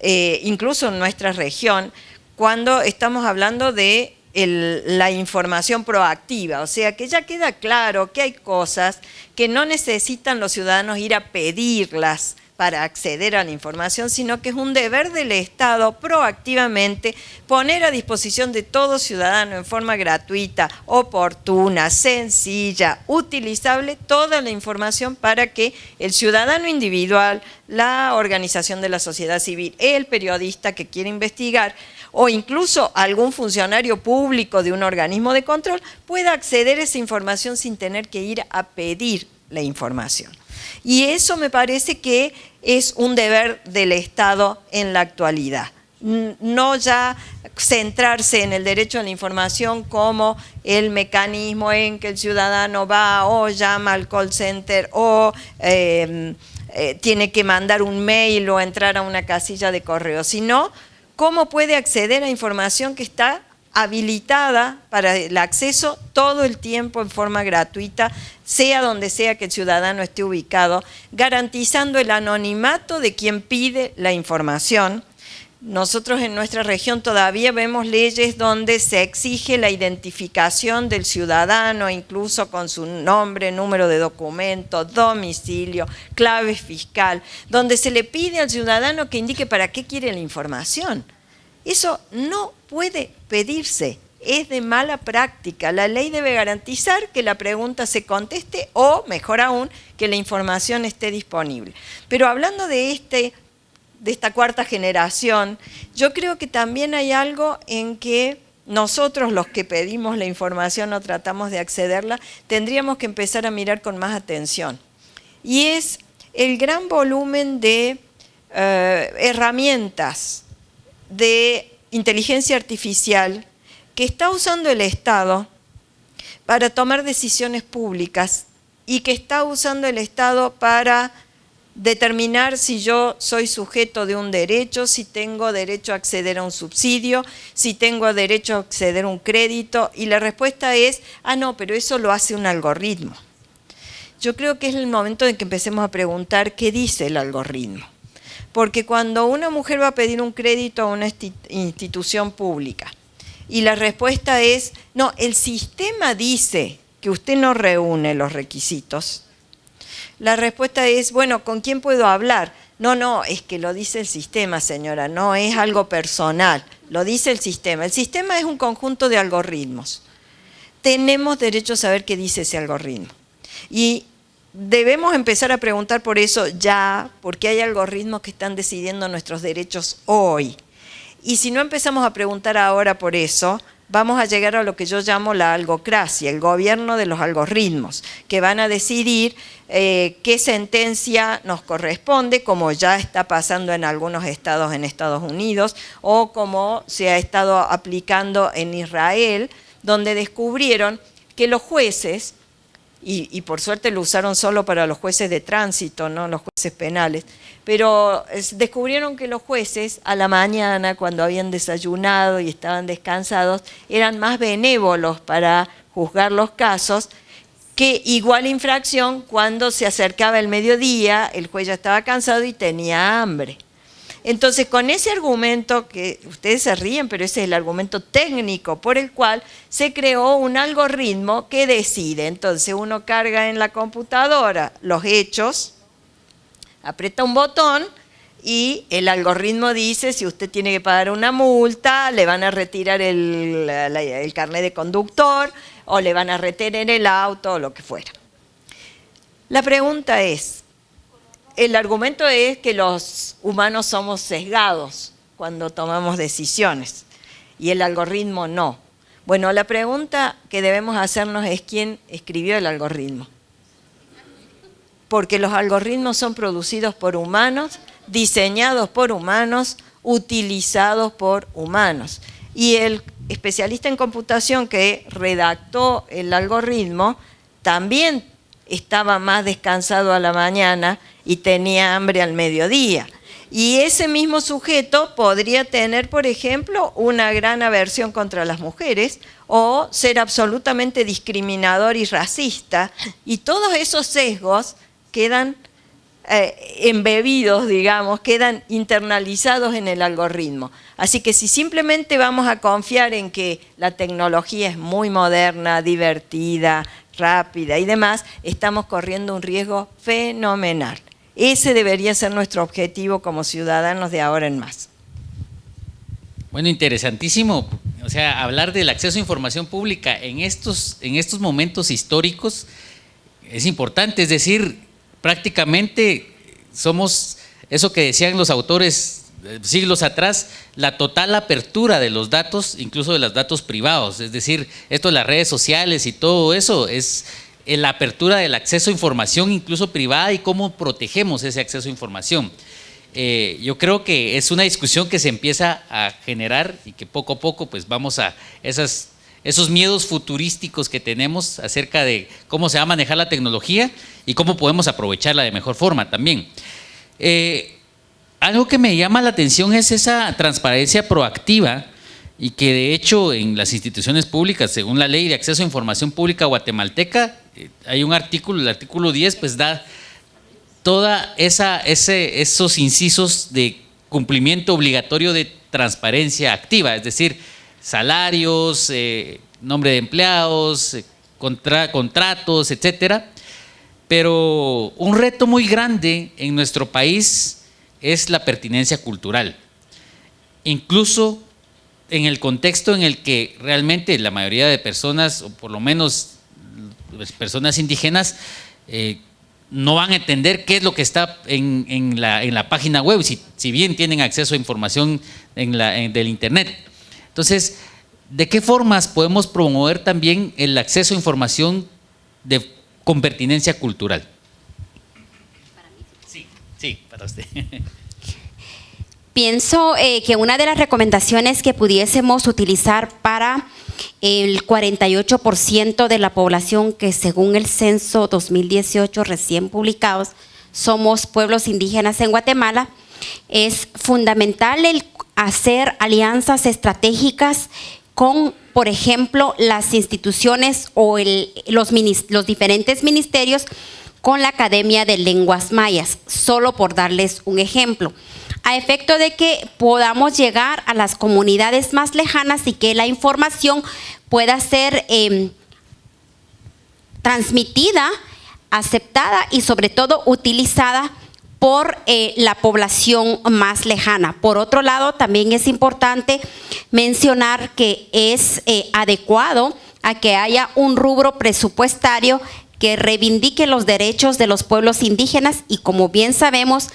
incluso en nuestra región, cuando estamos hablando de la información proactiva, o sea que ya queda claro que hay cosas que no necesitan los ciudadanos ir a pedirlas para acceder a la información, sino que es un deber del Estado proactivamente poner a disposición de todo ciudadano en forma gratuita, oportuna, sencilla, utilizable, toda la información para que el ciudadano individual, la organización de la sociedad civil, el periodista que quiere investigar o incluso algún funcionario público de un organismo de control pueda acceder a esa información sin tener que ir a pedir la información. Y eso me parece que es un deber del Estado en la actualidad. No ya centrarse en el derecho a la información como el mecanismo en que el ciudadano va o llama al call center o tiene que mandar un mail o entrar a una casilla de correo, sino cómo puede acceder a información que está habilitada para el acceso todo el tiempo en forma gratuita, sea donde sea que el ciudadano esté ubicado, garantizando el anonimato de quien pide la información. Nosotros en nuestra región todavía vemos leyes donde se exige la identificación del ciudadano, incluso con su nombre, número de documento, domicilio, clave fiscal, donde se le pide al ciudadano que indique para qué quiere la información. Eso no puede pedirse, es de mala práctica. La ley debe garantizar que la pregunta se conteste o, mejor aún, que la información esté disponible. Pero hablando de esta cuarta generación, yo creo que también hay algo en que nosotros los que pedimos la información o tratamos de accederla, tendríamos que empezar a mirar con más atención. Y es el gran volumen de herramientas de inteligencia artificial que está usando el Estado para tomar decisiones públicas y que está usando el Estado para determinar si yo soy sujeto de un derecho, si tengo derecho a acceder a un subsidio, si tengo derecho a acceder a un crédito, y la respuesta es, no, pero eso lo hace un algoritmo. Yo creo que es el momento en que empecemos a preguntar qué dice el algoritmo. Porque cuando una mujer va a pedir un crédito a una institución pública y la respuesta es, no, el sistema dice que usted no reúne los requisitos, la respuesta es, bueno, ¿con quién puedo hablar? No, es que lo dice el sistema, señora, no es algo personal, lo dice el sistema. El sistema es un conjunto de algoritmos. Tenemos derecho a saber qué dice ese algoritmo. Y debemos empezar a preguntar por eso ya, porque hay algoritmos que están decidiendo nuestros derechos hoy. Y si no empezamos a preguntar ahora por eso, vamos a llegar a lo que yo llamo la algocracia, el gobierno de los algoritmos, que van a decidir qué sentencia nos corresponde, como ya está pasando en algunos estados en Estados Unidos, o como se ha estado aplicando en Israel, donde descubrieron que los jueces, y por suerte lo usaron solo para los jueces de tránsito, no los jueces penales, pero descubrieron que los jueces a la mañana, cuando habían desayunado y estaban descansados, eran más benévolos para juzgar los casos que igual infracción cuando se acercaba el mediodía, el juez ya estaba cansado y tenía hambre. Entonces, con ese argumento, que ustedes se ríen, pero ese es el argumento técnico por el cual se creó un algoritmo que decide. Entonces, uno carga en la computadora los hechos, aprieta un botón y el algoritmo dice si usted tiene que pagar una multa, le van a retirar el carnet de conductor o le van a retener el auto o lo que fuera. La pregunta es, el argumento es que los humanos somos sesgados cuando tomamos decisiones y el algoritmo no. Bueno, la pregunta que debemos hacernos es quién escribió el algoritmo. Porque los algoritmos son producidos por humanos, diseñados por humanos, utilizados por humanos. Y el especialista en computación que redactó el algoritmo también estaba más descansado a la mañana y tenía hambre al mediodía. Y ese mismo sujeto podría tener, por ejemplo, una gran aversión contra las mujeres o ser absolutamente discriminador y racista. Y todos esos sesgos quedan embebidos, digamos, quedan internalizados en el algoritmo. Así que si simplemente vamos a confiar en que la tecnología es muy moderna, divertida, rápida y demás, estamos corriendo un riesgo fenomenal. Ese debería ser nuestro objetivo como ciudadanos de ahora en más. Bueno, interesantísimo. O sea, hablar del acceso a información pública en estos momentos históricos es importante, es decir, prácticamente somos, eso que decían los autores siglos atrás, la total apertura de los datos, incluso de los datos privados, es decir, esto de las redes sociales y todo eso es la apertura del acceso a información incluso privada y cómo protegemos ese acceso a información. Yo creo que es una discusión que se empieza a generar y que poco a poco pues vamos a esos miedos futurísticos que tenemos acerca de cómo se va a manejar la tecnología y cómo podemos aprovecharla de mejor forma también. Algo que me llama la atención es esa transparencia proactiva y que de hecho en las instituciones públicas, según la Ley de Acceso a Información Pública guatemalteca, hay un artículo, el artículo 10, pues da toda esos incisos de cumplimiento obligatorio de transparencia activa, es decir, salarios, nombre de empleados, contratos, etcétera. Pero un reto muy grande en nuestro país es la pertinencia cultural. Incluso en el contexto en el que realmente la mayoría de personas, o por lo menos personas indígenas, no van a entender qué es lo que está en la página web, si bien tienen acceso a información del internet. Entonces, ¿de qué formas podemos promover también el acceso a información con pertinencia cultural? Sí, para usted. Pienso que una de las recomendaciones que pudiésemos utilizar para el 48% de la población que según el censo 2018 recién publicados somos pueblos indígenas en Guatemala, es fundamental el hacer alianzas estratégicas con, por ejemplo, las instituciones o los diferentes ministerios con la Academia de Lenguas Mayas, solo por darles un ejemplo, a efecto de que podamos llegar a las comunidades más lejanas y que la información pueda ser transmitida, aceptada y sobre todo utilizada por la población más lejana. Por otro lado, también es importante mencionar que es adecuado a que haya un rubro presupuestario que reivindique los derechos de los pueblos indígenas y, como bien sabemos,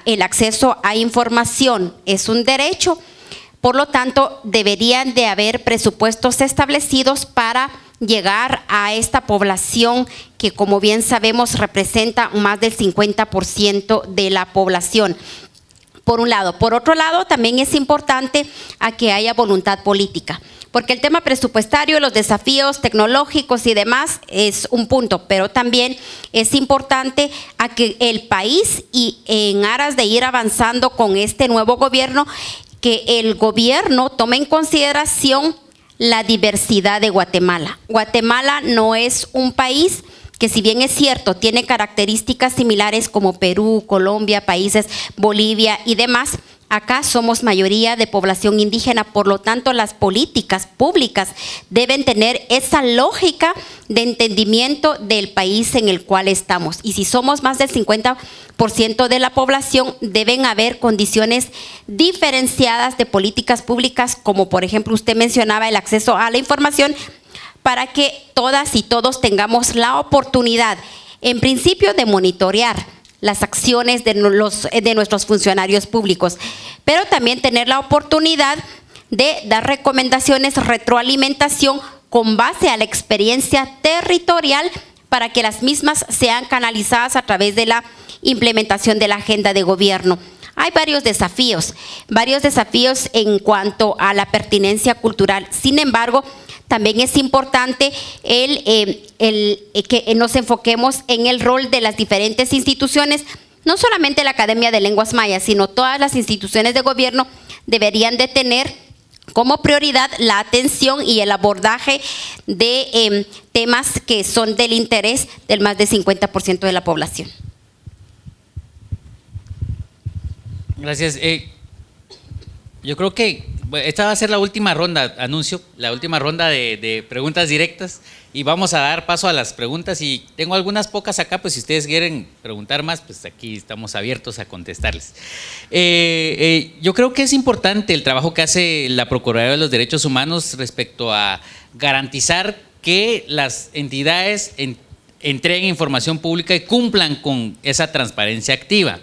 el acceso a información es un derecho, por lo tanto deberían de haber presupuestos establecidos para llegar a esta población que, como bien sabemos, representa más del 50% de la población. Por un lado. Por otro lado, también es importante a que haya voluntad política, porque el tema presupuestario, los desafíos tecnológicos y demás es un punto, pero también es importante a que el país, y en aras de ir avanzando con este nuevo gobierno, que el gobierno tome en consideración la diversidad de Guatemala. Guatemala no es un país que, si bien es cierto, tiene características similares como Perú, Colombia, países, Bolivia y demás. Acá somos mayoría de población indígena, por lo tanto las políticas públicas deben tener esa lógica de entendimiento del país en el cual estamos. Y si somos más del 50% de la población, deben haber condiciones diferenciadas de políticas públicas, como por ejemplo usted mencionaba el acceso a la información, para que todas y todos tengamos la oportunidad en principio, de monitorear las acciones de nuestros funcionarios públicos, pero también tener la oportunidad de dar recomendaciones, retroalimentación con base a la experiencia territorial para que las mismas sean canalizadas a través de la implementación de la agenda de gobierno. Hay varios desafíos en cuanto a la pertinencia cultural. Sin embargo, también es importante que nos enfoquemos en el rol de las diferentes instituciones, no solamente la Academia de Lenguas Mayas, sino todas las instituciones de gobierno deberían de tener como prioridad la atención y el abordaje de temas que son del interés del más del 50% de la población. Gracias. Yo creo que esta va a ser la última ronda, anuncio, la última ronda de preguntas directas, y vamos a dar paso a las preguntas, y tengo algunas pocas acá, pues si ustedes quieren preguntar más, pues aquí estamos abiertos a contestarles. Yo creo que es importante el trabajo que hace la Procuraduría de los Derechos Humanos respecto a garantizar que las entidades entreguen información pública y cumplan con esa transparencia activa.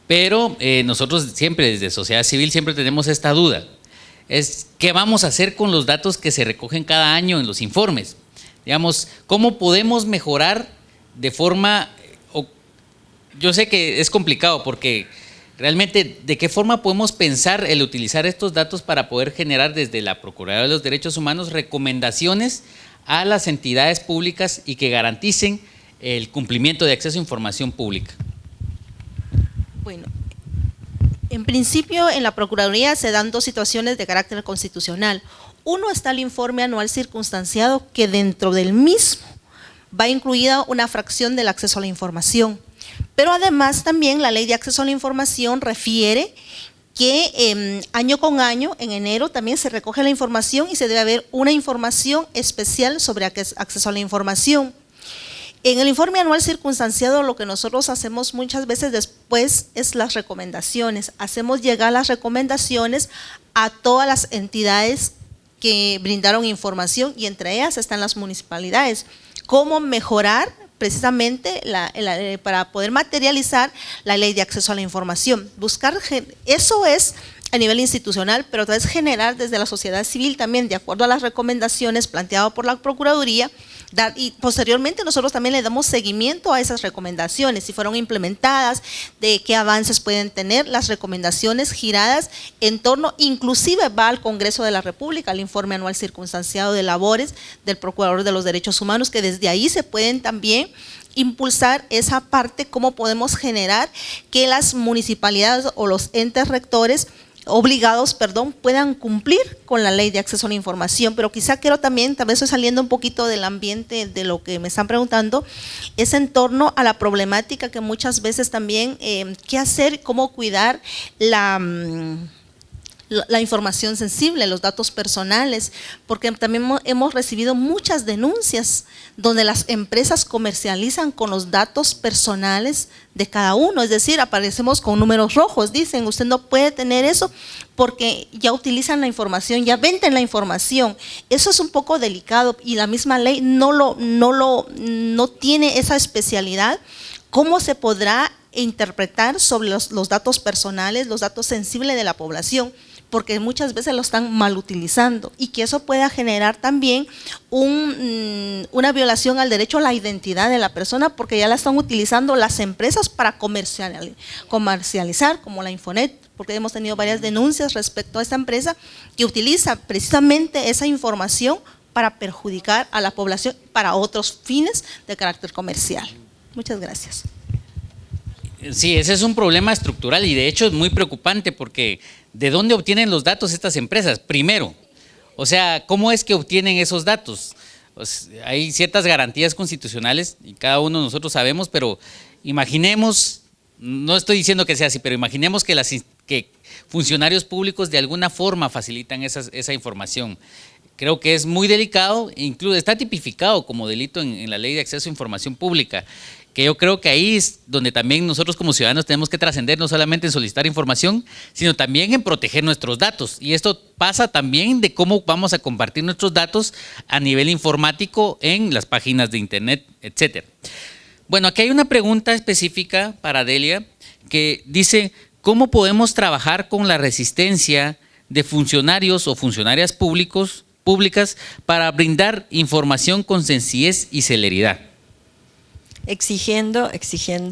Pero nosotros siempre, desde sociedad civil, siempre tenemos esta duda. Es ¿qué vamos a hacer con los datos que se recogen cada año en los informes? Digamos, ¿cómo podemos mejorar de forma… Yo sé que es complicado porque realmente, ¿de qué forma podemos pensar el utilizar estos datos para poder generar desde la Procuraduría de los Derechos Humanos recomendaciones a las entidades públicas y que garanticen el cumplimiento de acceso a información pública? Bueno, en principio en la Procuraduría se dan dos situaciones de carácter constitucional. Uno está el informe anual circunstanciado, que dentro del mismo va incluida una fracción del acceso a la información. Pero además también la Ley de Acceso a la Información refiere que año con año, en enero, también se recoge la información y se debe haber una información especial sobre acceso a la información. En el informe anual circunstanciado, lo que nosotros hacemos muchas veces después es las recomendaciones. Hacemos llegar las recomendaciones a todas las entidades que brindaron información, y entre ellas están las municipalidades. Cómo mejorar precisamente para poder materializar la Ley de Acceso a la Información. Eso es a nivel institucional, pero otra vez generar desde la sociedad civil también, de acuerdo a las recomendaciones planteadas por la Procuraduría, y posteriormente nosotros también le damos seguimiento a esas recomendaciones, si fueron implementadas, de qué avances pueden tener las recomendaciones giradas en torno, inclusive va al Congreso de la República, el informe anual circunstanciado de labores del Procurador de los Derechos Humanos, que desde ahí se pueden también impulsar esa parte, cómo podemos generar que las municipalidades o los entes rectores obligados, puedan cumplir con la Ley de Acceso a la Información. Pero quizá quiero también, tal vez estoy saliendo un poquito del ambiente de lo que me están preguntando, es en torno a la problemática que muchas veces también, qué hacer, cómo cuidar la información sensible, los datos personales, porque también hemos recibido muchas denuncias donde las empresas comercializan con los datos personales de cada uno, es decir, aparecemos con números rojos, dicen, usted no puede tener eso porque ya utilizan la información, ya venden la información. Eso es un poco delicado y la misma ley no tiene esa especialidad. ¿Cómo se podrá interpretar sobre los datos personales, los datos sensibles de la población? Porque muchas veces lo están mal utilizando, y que eso pueda generar también una violación al derecho a la identidad de la persona, porque ya la están utilizando las empresas para comercializar, como la Infonet, porque hemos tenido varias denuncias respecto a esta empresa que utiliza precisamente esa información para perjudicar a la población para otros fines de carácter comercial. Muchas gracias. Sí, ese es un problema estructural y de hecho es muy preocupante porque ¿de dónde obtienen los datos estas empresas? Primero, o sea, ¿cómo es que obtienen esos datos? Pues hay ciertas garantías constitucionales y cada uno de nosotros sabemos, pero imaginemos, no estoy diciendo que sea así, pero imaginemos que funcionarios públicos de alguna forma facilitan esa información. Creo que es muy delicado, incluso está tipificado como delito en la Ley de Acceso a Información Pública, que yo creo que ahí es donde también nosotros como ciudadanos tenemos que trascender, no solamente en solicitar información, sino también en proteger nuestros datos. Y esto pasa también de cómo vamos a compartir nuestros datos a nivel informático en las páginas de internet, etcétera. Bueno, aquí hay una pregunta específica para Delia que dice, ¿cómo podemos trabajar con la resistencia de funcionarios o funcionarias públicas para brindar información con sencillez y celeridad? Exigiendo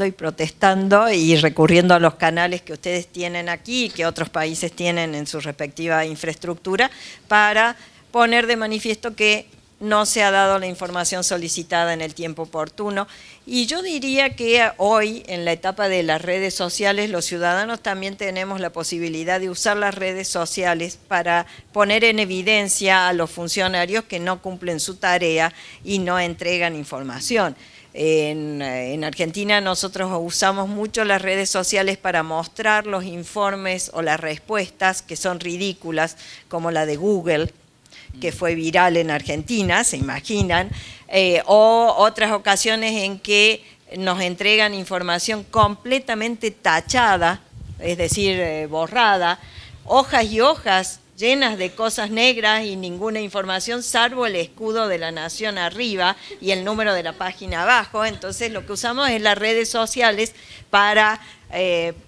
y protestando y recurriendo a los canales que ustedes tienen aquí y que otros países tienen en su respectiva infraestructura para poner de manifiesto que no se ha dado la información solicitada en el tiempo oportuno. Y yo diría que hoy, en la etapa de las redes sociales, los ciudadanos también tenemos la posibilidad de usar las redes sociales para poner en evidencia a los funcionarios que no cumplen su tarea y no entregan información. En Argentina nosotros usamos mucho las redes sociales para mostrar los informes o las respuestas que son ridículas, como la de Google, que fue viral en Argentina, se imaginan, o otras ocasiones en que nos entregan información completamente tachada, es decir, borrada, hojas y hojas llenas de cosas negras y ninguna información, salvo el escudo de la nación arriba y el número de la página abajo. Entonces lo que usamos es las redes sociales para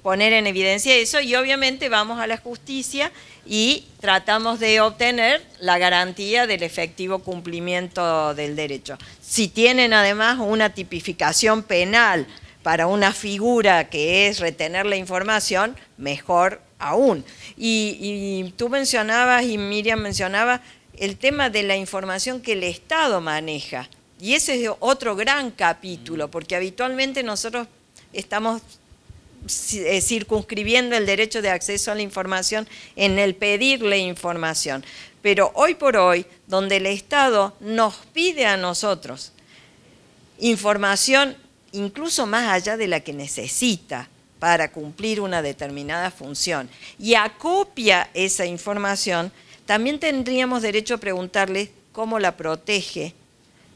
poner en evidencia eso, y obviamente vamos a la justicia y tratamos de obtener la garantía del efectivo cumplimiento del derecho. Si tienen además una tipificación penal para una figura que es retener la información, mejor aún. Y tú mencionabas, y Miriam mencionaba, el tema de la información que el Estado maneja. Y ese es otro gran capítulo, porque habitualmente nosotros estamos circunscribiendo el derecho de acceso a la información en el pedirle información. Pero hoy por hoy, donde el Estado nos pide a nosotros información incluso más allá de la que necesita para cumplir una determinada función, y acopia esa información, también tendríamos derecho a preguntarle cómo la protege,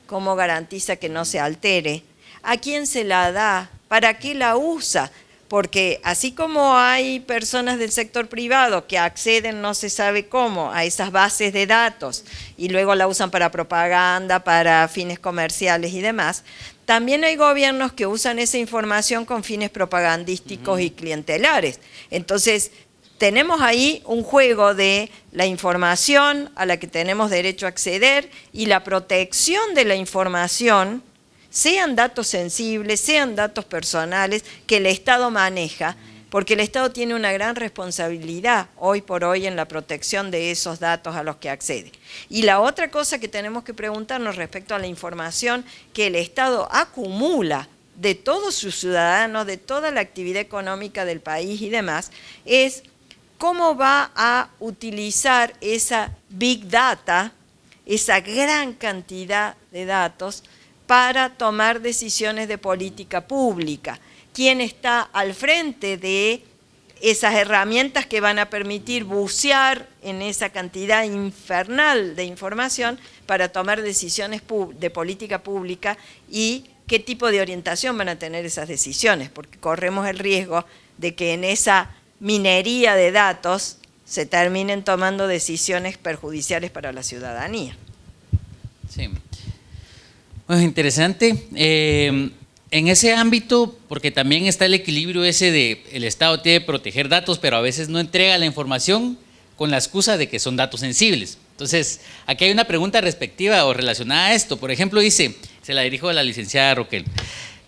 cómo garantiza que no se altere, a quién se la da, para qué la usa. Porque así como hay personas del sector privado que acceden no se sabe cómo a esas bases de datos y luego la usan para propaganda, para fines comerciales y demás, también hay gobiernos que usan esa información con fines propagandísticos y clientelares. Entonces, tenemos ahí un juego de la información a la que tenemos derecho a acceder y la protección de la información, sean datos sensibles, sean datos personales, que el Estado maneja, porque el Estado tiene una gran responsabilidad hoy por hoy en la protección de esos datos a los que accede. Y la otra cosa que tenemos que preguntarnos respecto a la información que el Estado acumula de todos sus ciudadanos, de toda la actividad económica del país y demás, es cómo va a utilizar esa Big Data, esa gran cantidad de datos, para tomar decisiones de política pública. ¿Quién está al frente de esas herramientas que van a permitir bucear en esa cantidad infernal de información para tomar decisiones de política pública, y qué tipo de orientación van a tener esas decisiones? Porque corremos el riesgo de que en esa minería de datos se terminen tomando decisiones perjudiciales para la ciudadanía. Sí. Bueno, interesante. En ese ámbito, porque también está el equilibrio ese de el Estado tiene que proteger datos, pero a veces no entrega la información con la excusa de que son datos sensibles. Entonces, aquí hay una pregunta respectiva o relacionada a esto. Por ejemplo, dice, se la dirijo a la licenciada Roquel,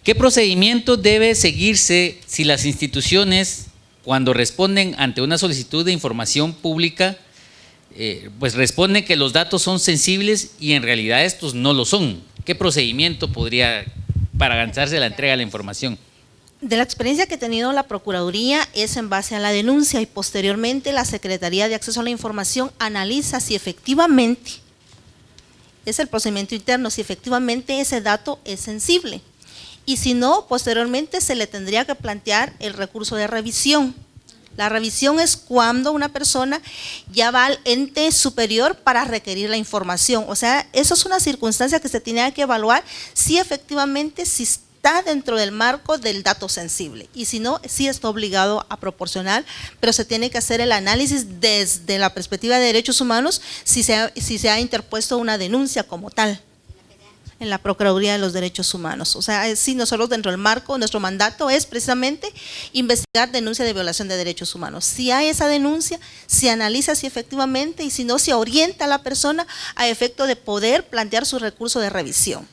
¿qué procedimiento debe seguirse si las instituciones, cuando responden ante una solicitud de información pública, pues responden que los datos son sensibles y en realidad estos no lo son? ¿Qué procedimiento podría para garantizarse la entrega de la información? De la experiencia que ha tenido la Procuraduría es en base a la denuncia, y posteriormente la Secretaría de Acceso a la Información analiza si efectivamente, es el procedimiento interno, si efectivamente ese dato es sensible. Y si no, posteriormente se le tendría que plantear el recurso de revisión. La revisión es cuando una persona ya va al ente superior para requerir la información. O sea, eso es una circunstancia que se tiene que evaluar si efectivamente si está dentro del marco del dato sensible. Y si no, sí está obligado a proporcionar, pero se tiene que hacer el análisis desde la perspectiva de derechos humanos si se ha interpuesto una denuncia como tal. en la Procuraduría de los Derechos Humanos. O sea, sí, nosotros dentro del marco, nuestro mandato es precisamente investigar denuncia de violación de derechos humanos. Si hay esa denuncia, se analiza si efectivamente y si no, se orienta a la persona a efecto de poder plantear su recurso de revisión.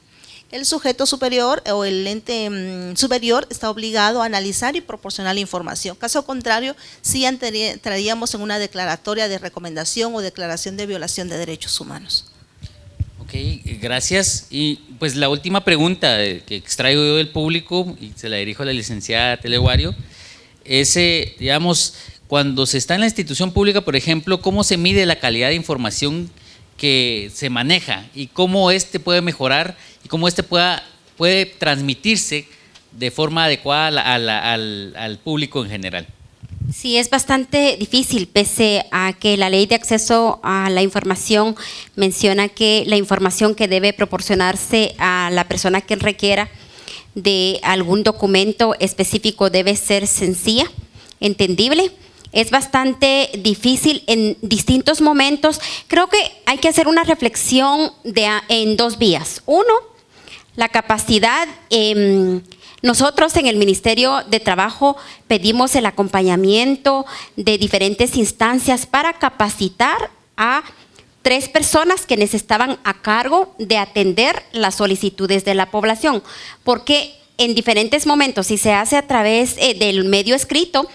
El sujeto superior o el ente superior está obligado a analizar y proporcionar la información. Caso contrario, sí entraríamos en una declaratoria de recomendación o declaración de violación de derechos humanos. Ok, gracias. Y pues la última pregunta que extraigo yo del público y se la dirijo a la licenciada Teleguario es, digamos, cuando se está en la institución pública, por ejemplo, ¿cómo se mide la calidad de información que se maneja y cómo puede mejorar y cómo puede transmitirse de forma adecuada al público en general? Sí, es bastante difícil, pese a que la Ley de Acceso a la Información menciona que la información que debe proporcionarse a la persona que requiera de algún documento específico debe ser sencilla, entendible. Es bastante difícil en distintos momentos. Creo que hay que hacer una reflexión en dos vías. Uno, la capacidad. Nosotros en el Ministerio de Trabajo pedimos el acompañamiento de diferentes instancias para capacitar a 3 personas quienes estaban a cargo de atender las solicitudes de la población, porque en diferentes momentos, si se hace a través del medio escrito,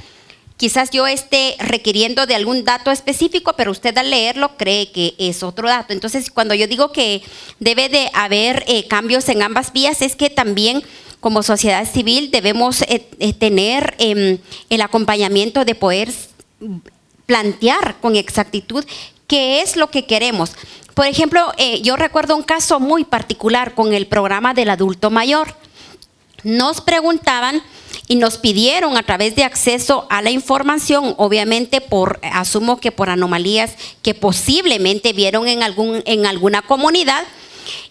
quizás yo esté requiriendo de algún dato específico, pero usted al leerlo cree que es otro dato. Entonces, cuando yo digo que debe de haber cambios en ambas vías, es que también como sociedad civil debemos tener el acompañamiento de poder plantear con exactitud qué es lo que queremos. Por ejemplo, yo recuerdo un caso muy particular con el programa del adulto mayor. Nos preguntaban y nos pidieron a través de acceso a la información, obviamente asumo que por anomalías que posiblemente vieron en alguna comunidad,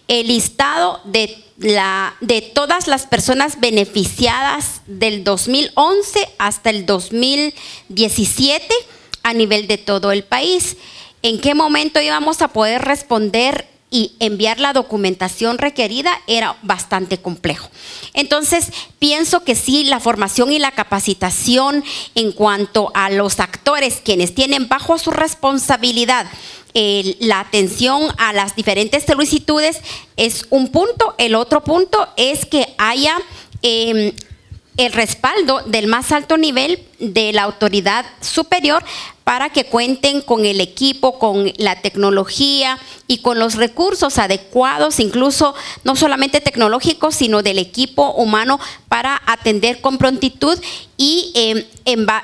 el listado de todas las personas beneficiadas del 2011 hasta el 2017 a nivel de todo el país. ¿En qué momento íbamos a poder responder y enviar la documentación requerida? Era bastante complejo. Entonces, pienso que sí, la formación y la capacitación en cuanto a los actores quienes tienen bajo su responsabilidad la atención a las diferentes solicitudes es un punto. El otro punto es que haya el respaldo del más alto nivel de la autoridad superior para que cuenten con el equipo, con la tecnología y con los recursos adecuados, incluso no solamente tecnológicos, sino del equipo humano para atender con prontitud y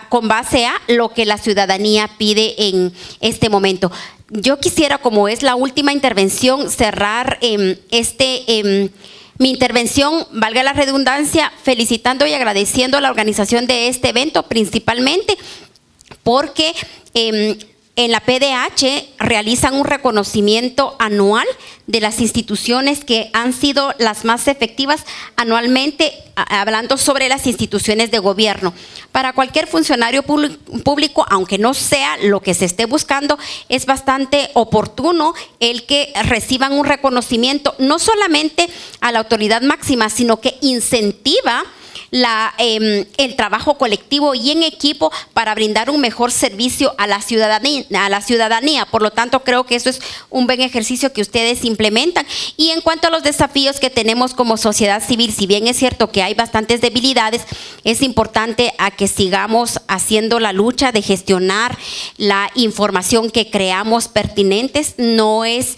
con base a lo que la ciudadanía pide en este momento. Yo quisiera, como es la última intervención, cerrar mi intervención, valga la redundancia, felicitando y agradeciendo a la organización de este evento, principalmente porque en la PDH realizan un reconocimiento anual de las instituciones que han sido las más efectivas anualmente, hablando sobre las instituciones de gobierno. Para cualquier funcionario público, aunque no sea lo que se esté buscando, es bastante oportuno el que reciban un reconocimiento, no solamente a la autoridad máxima, sino que incentiva el trabajo colectivo y en equipo para brindar un mejor servicio a la ciudadanía. Por lo tanto, creo que eso es un buen ejercicio que ustedes implementan. Y en cuanto a los desafíos que tenemos como sociedad civil, si bien es cierto que hay bastantes debilidades, es importante a que sigamos haciendo la lucha de gestionar la información que creamos pertinentes. No es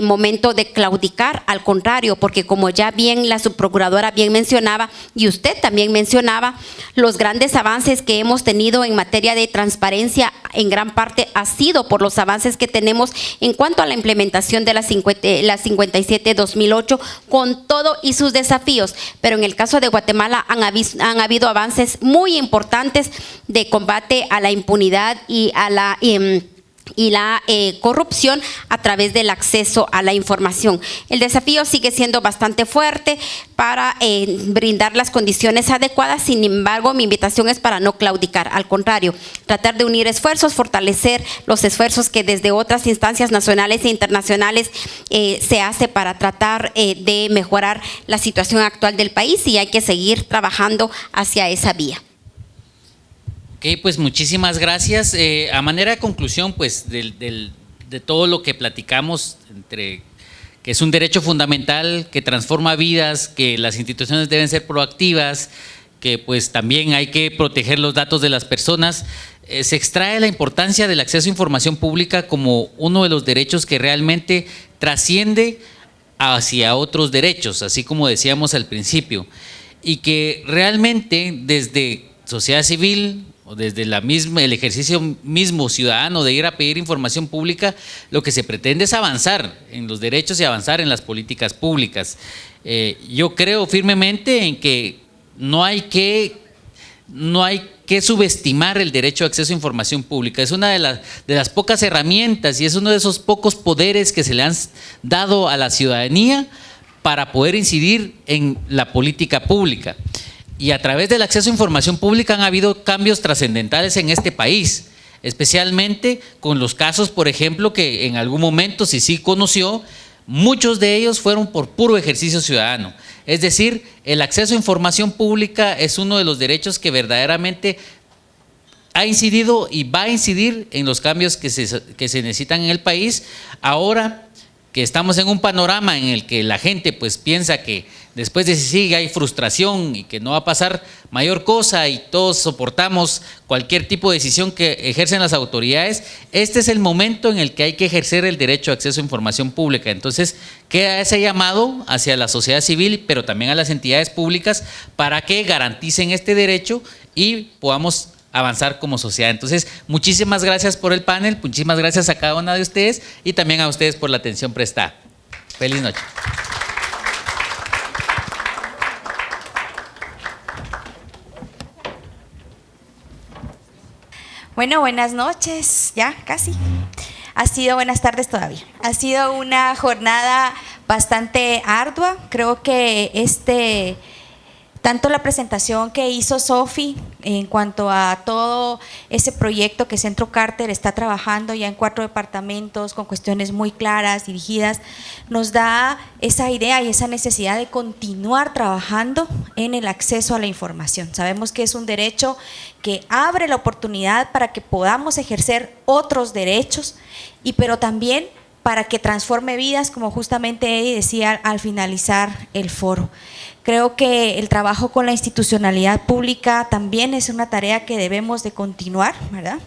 momento de claudicar, al contrario, porque como ya bien la subprocuradora bien mencionaba y usted también mencionaba, los grandes avances que hemos tenido en materia de transparencia en gran parte ha sido por los avances que tenemos en cuanto a la implementación de la 57-2008 con todo y sus desafíos, pero en el caso de Guatemala han habido avances muy importantes de combate a la impunidad y a la y la corrupción a través del acceso a la información. El desafío sigue siendo bastante fuerte para brindar las condiciones adecuadas. Sin embargo, mi invitación es para no claudicar, al contrario, tratar de unir esfuerzos, fortalecer los esfuerzos que desde otras instancias nacionales e internacionales se hace para tratar de mejorar la situación actual del país, y hay que seguir trabajando hacia esa vía. Ok, pues muchísimas gracias. A manera de conclusión, pues de todo lo que platicamos, que es un derecho fundamental, que transforma vidas, que las instituciones deben ser proactivas, que pues también hay que proteger los datos de las personas, se extrae la importancia del acceso a información pública como uno de los derechos que realmente trasciende hacia otros derechos, así como decíamos al principio, y que realmente desde sociedad civil o desde el ejercicio mismo ciudadano de ir a pedir información pública, lo que se pretende es avanzar en los derechos y avanzar en las políticas públicas. Yo creo firmemente en que no hay que subestimar el derecho a acceso a información pública. Es una de las pocas herramientas y es uno de esos pocos poderes que se le han dado a la ciudadanía para poder incidir en la política pública. Y a través del acceso a información pública han habido cambios trascendentales en este país, especialmente con los casos, por ejemplo, que en algún momento sí conoció, muchos de ellos fueron por puro ejercicio ciudadano. Es decir, el acceso a información pública es uno de los derechos que verdaderamente ha incidido y va a incidir en los cambios que se necesitan en el país. Ahora que estamos en un panorama en el que la gente pues piensa que después de sigue hay frustración y que no va a pasar mayor cosa y todos soportamos cualquier tipo de decisión que ejercen las autoridades, este es el momento en el que hay que ejercer el derecho a acceso a información pública. Entonces queda ese llamado hacia la sociedad civil, pero también a las entidades públicas para que garanticen este derecho y podamos avanzar como sociedad. Entonces, muchísimas gracias por el panel, muchísimas gracias a cada una de ustedes y también a ustedes por la atención prestada. Feliz noche. Bueno, buenas noches, ya casi. Buenas tardes todavía. Ha sido una jornada bastante ardua. Creo que tanto la presentación que hizo Sofi en cuanto a todo ese proyecto que Centro Carter está trabajando ya en 4 departamentos con cuestiones muy claras, dirigidas, nos da esa idea y esa necesidad de continuar trabajando en el acceso a la información. Sabemos que es un derecho que abre la oportunidad para que podamos ejercer otros derechos, pero también para que transforme vidas, como justamente Eddie decía al finalizar el foro. Creo que el trabajo con la institucionalidad pública también es una tarea que debemos de continuar, ¿verdad?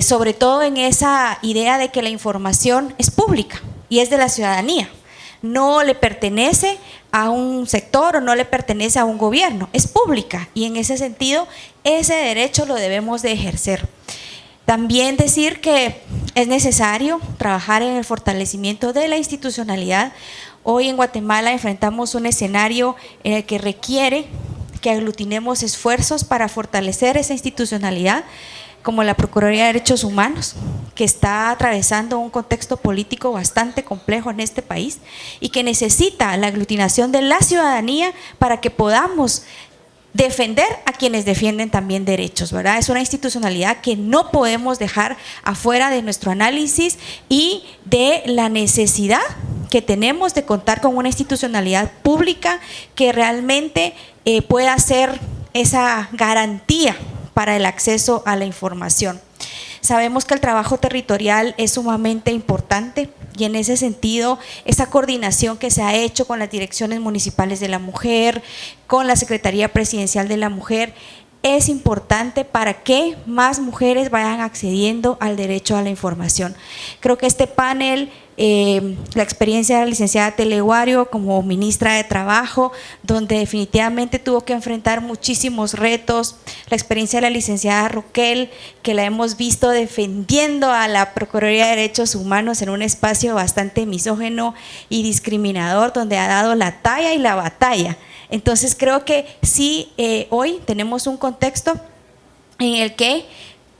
Sobre todo en esa idea de que la información es pública y es de la ciudadanía. No le pertenece a un sector o no le pertenece a un gobierno, es pública y en ese sentido ese derecho lo debemos de ejercer. También decir que es necesario trabajar en el fortalecimiento de la institucionalidad. Hoy en Guatemala enfrentamos un escenario en el que requiere que aglutinemos esfuerzos para fortalecer esa institucionalidad, como la Procuraduría de Derechos Humanos, que está atravesando un contexto político bastante complejo en este país y que necesita la aglutinación de la ciudadanía para que podamos defender a quienes defienden también derechos, ¿verdad? Es una institucionalidad que no podemos dejar afuera de nuestro análisis y de la necesidad que tenemos de contar con una institucionalidad pública que realmente pueda ser esa garantía para el acceso a la información. Sabemos que el trabajo territorial es sumamente importante y en ese sentido esa coordinación que se ha hecho con las direcciones municipales de la mujer, con la Secretaría Presidencial de la Mujer, es importante para que más mujeres vayan accediendo al derecho a la información. Creo que este panel, la experiencia de la licenciada Teleguario como ministra de Trabajo, donde definitivamente tuvo que enfrentar muchísimos retos, la experiencia de la licenciada Roquel, que la hemos visto defendiendo a la Procuraduría de Derechos Humanos en un espacio bastante misógino y discriminador, donde ha dado la talla y la batalla. Entonces creo que sí, hoy tenemos un contexto en el que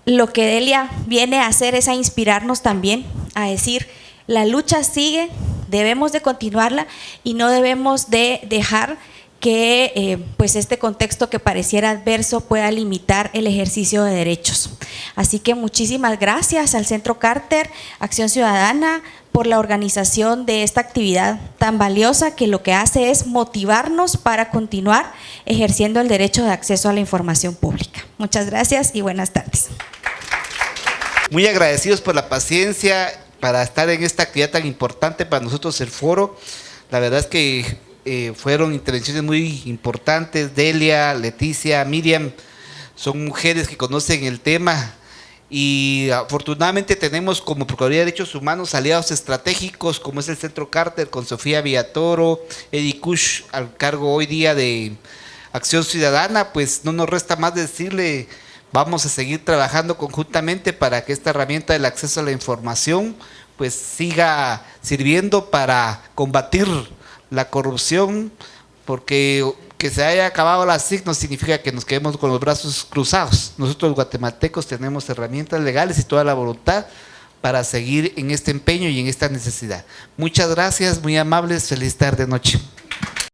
lo que Delia viene a hacer es a inspirarnos también, a decir, la lucha sigue, debemos de continuarla y no debemos de dejar que pues este contexto que pareciera adverso pueda limitar el ejercicio de derechos. Así que muchísimas gracias al Centro Carter, Acción Ciudadana, por la organización de esta actividad tan valiosa que lo que hace es motivarnos para continuar ejerciendo el derecho de acceso a la información pública. Muchas gracias y buenas tardes. Muy agradecidos por la paciencia para estar en esta actividad tan importante para nosotros, el foro. La verdad es que fueron intervenciones muy importantes. Delia, Leticia, Miriam, son mujeres que conocen el tema y afortunadamente tenemos como Procuraduría de Derechos Humanos aliados estratégicos como es el Centro Carter con Sofía Villatoro, Eddie Kush al cargo hoy día de Acción Ciudadana. Pues no nos resta más decirle, vamos a seguir trabajando conjuntamente para que esta herramienta del acceso a la información pues siga sirviendo para combatir la corrupción, porque que se haya acabado la SIC no significa que nos quedemos con los brazos cruzados. Nosotros los guatemaltecos tenemos herramientas legales y toda la voluntad para seguir en este empeño y en esta necesidad. Muchas gracias, muy amables, feliz tarde, noche.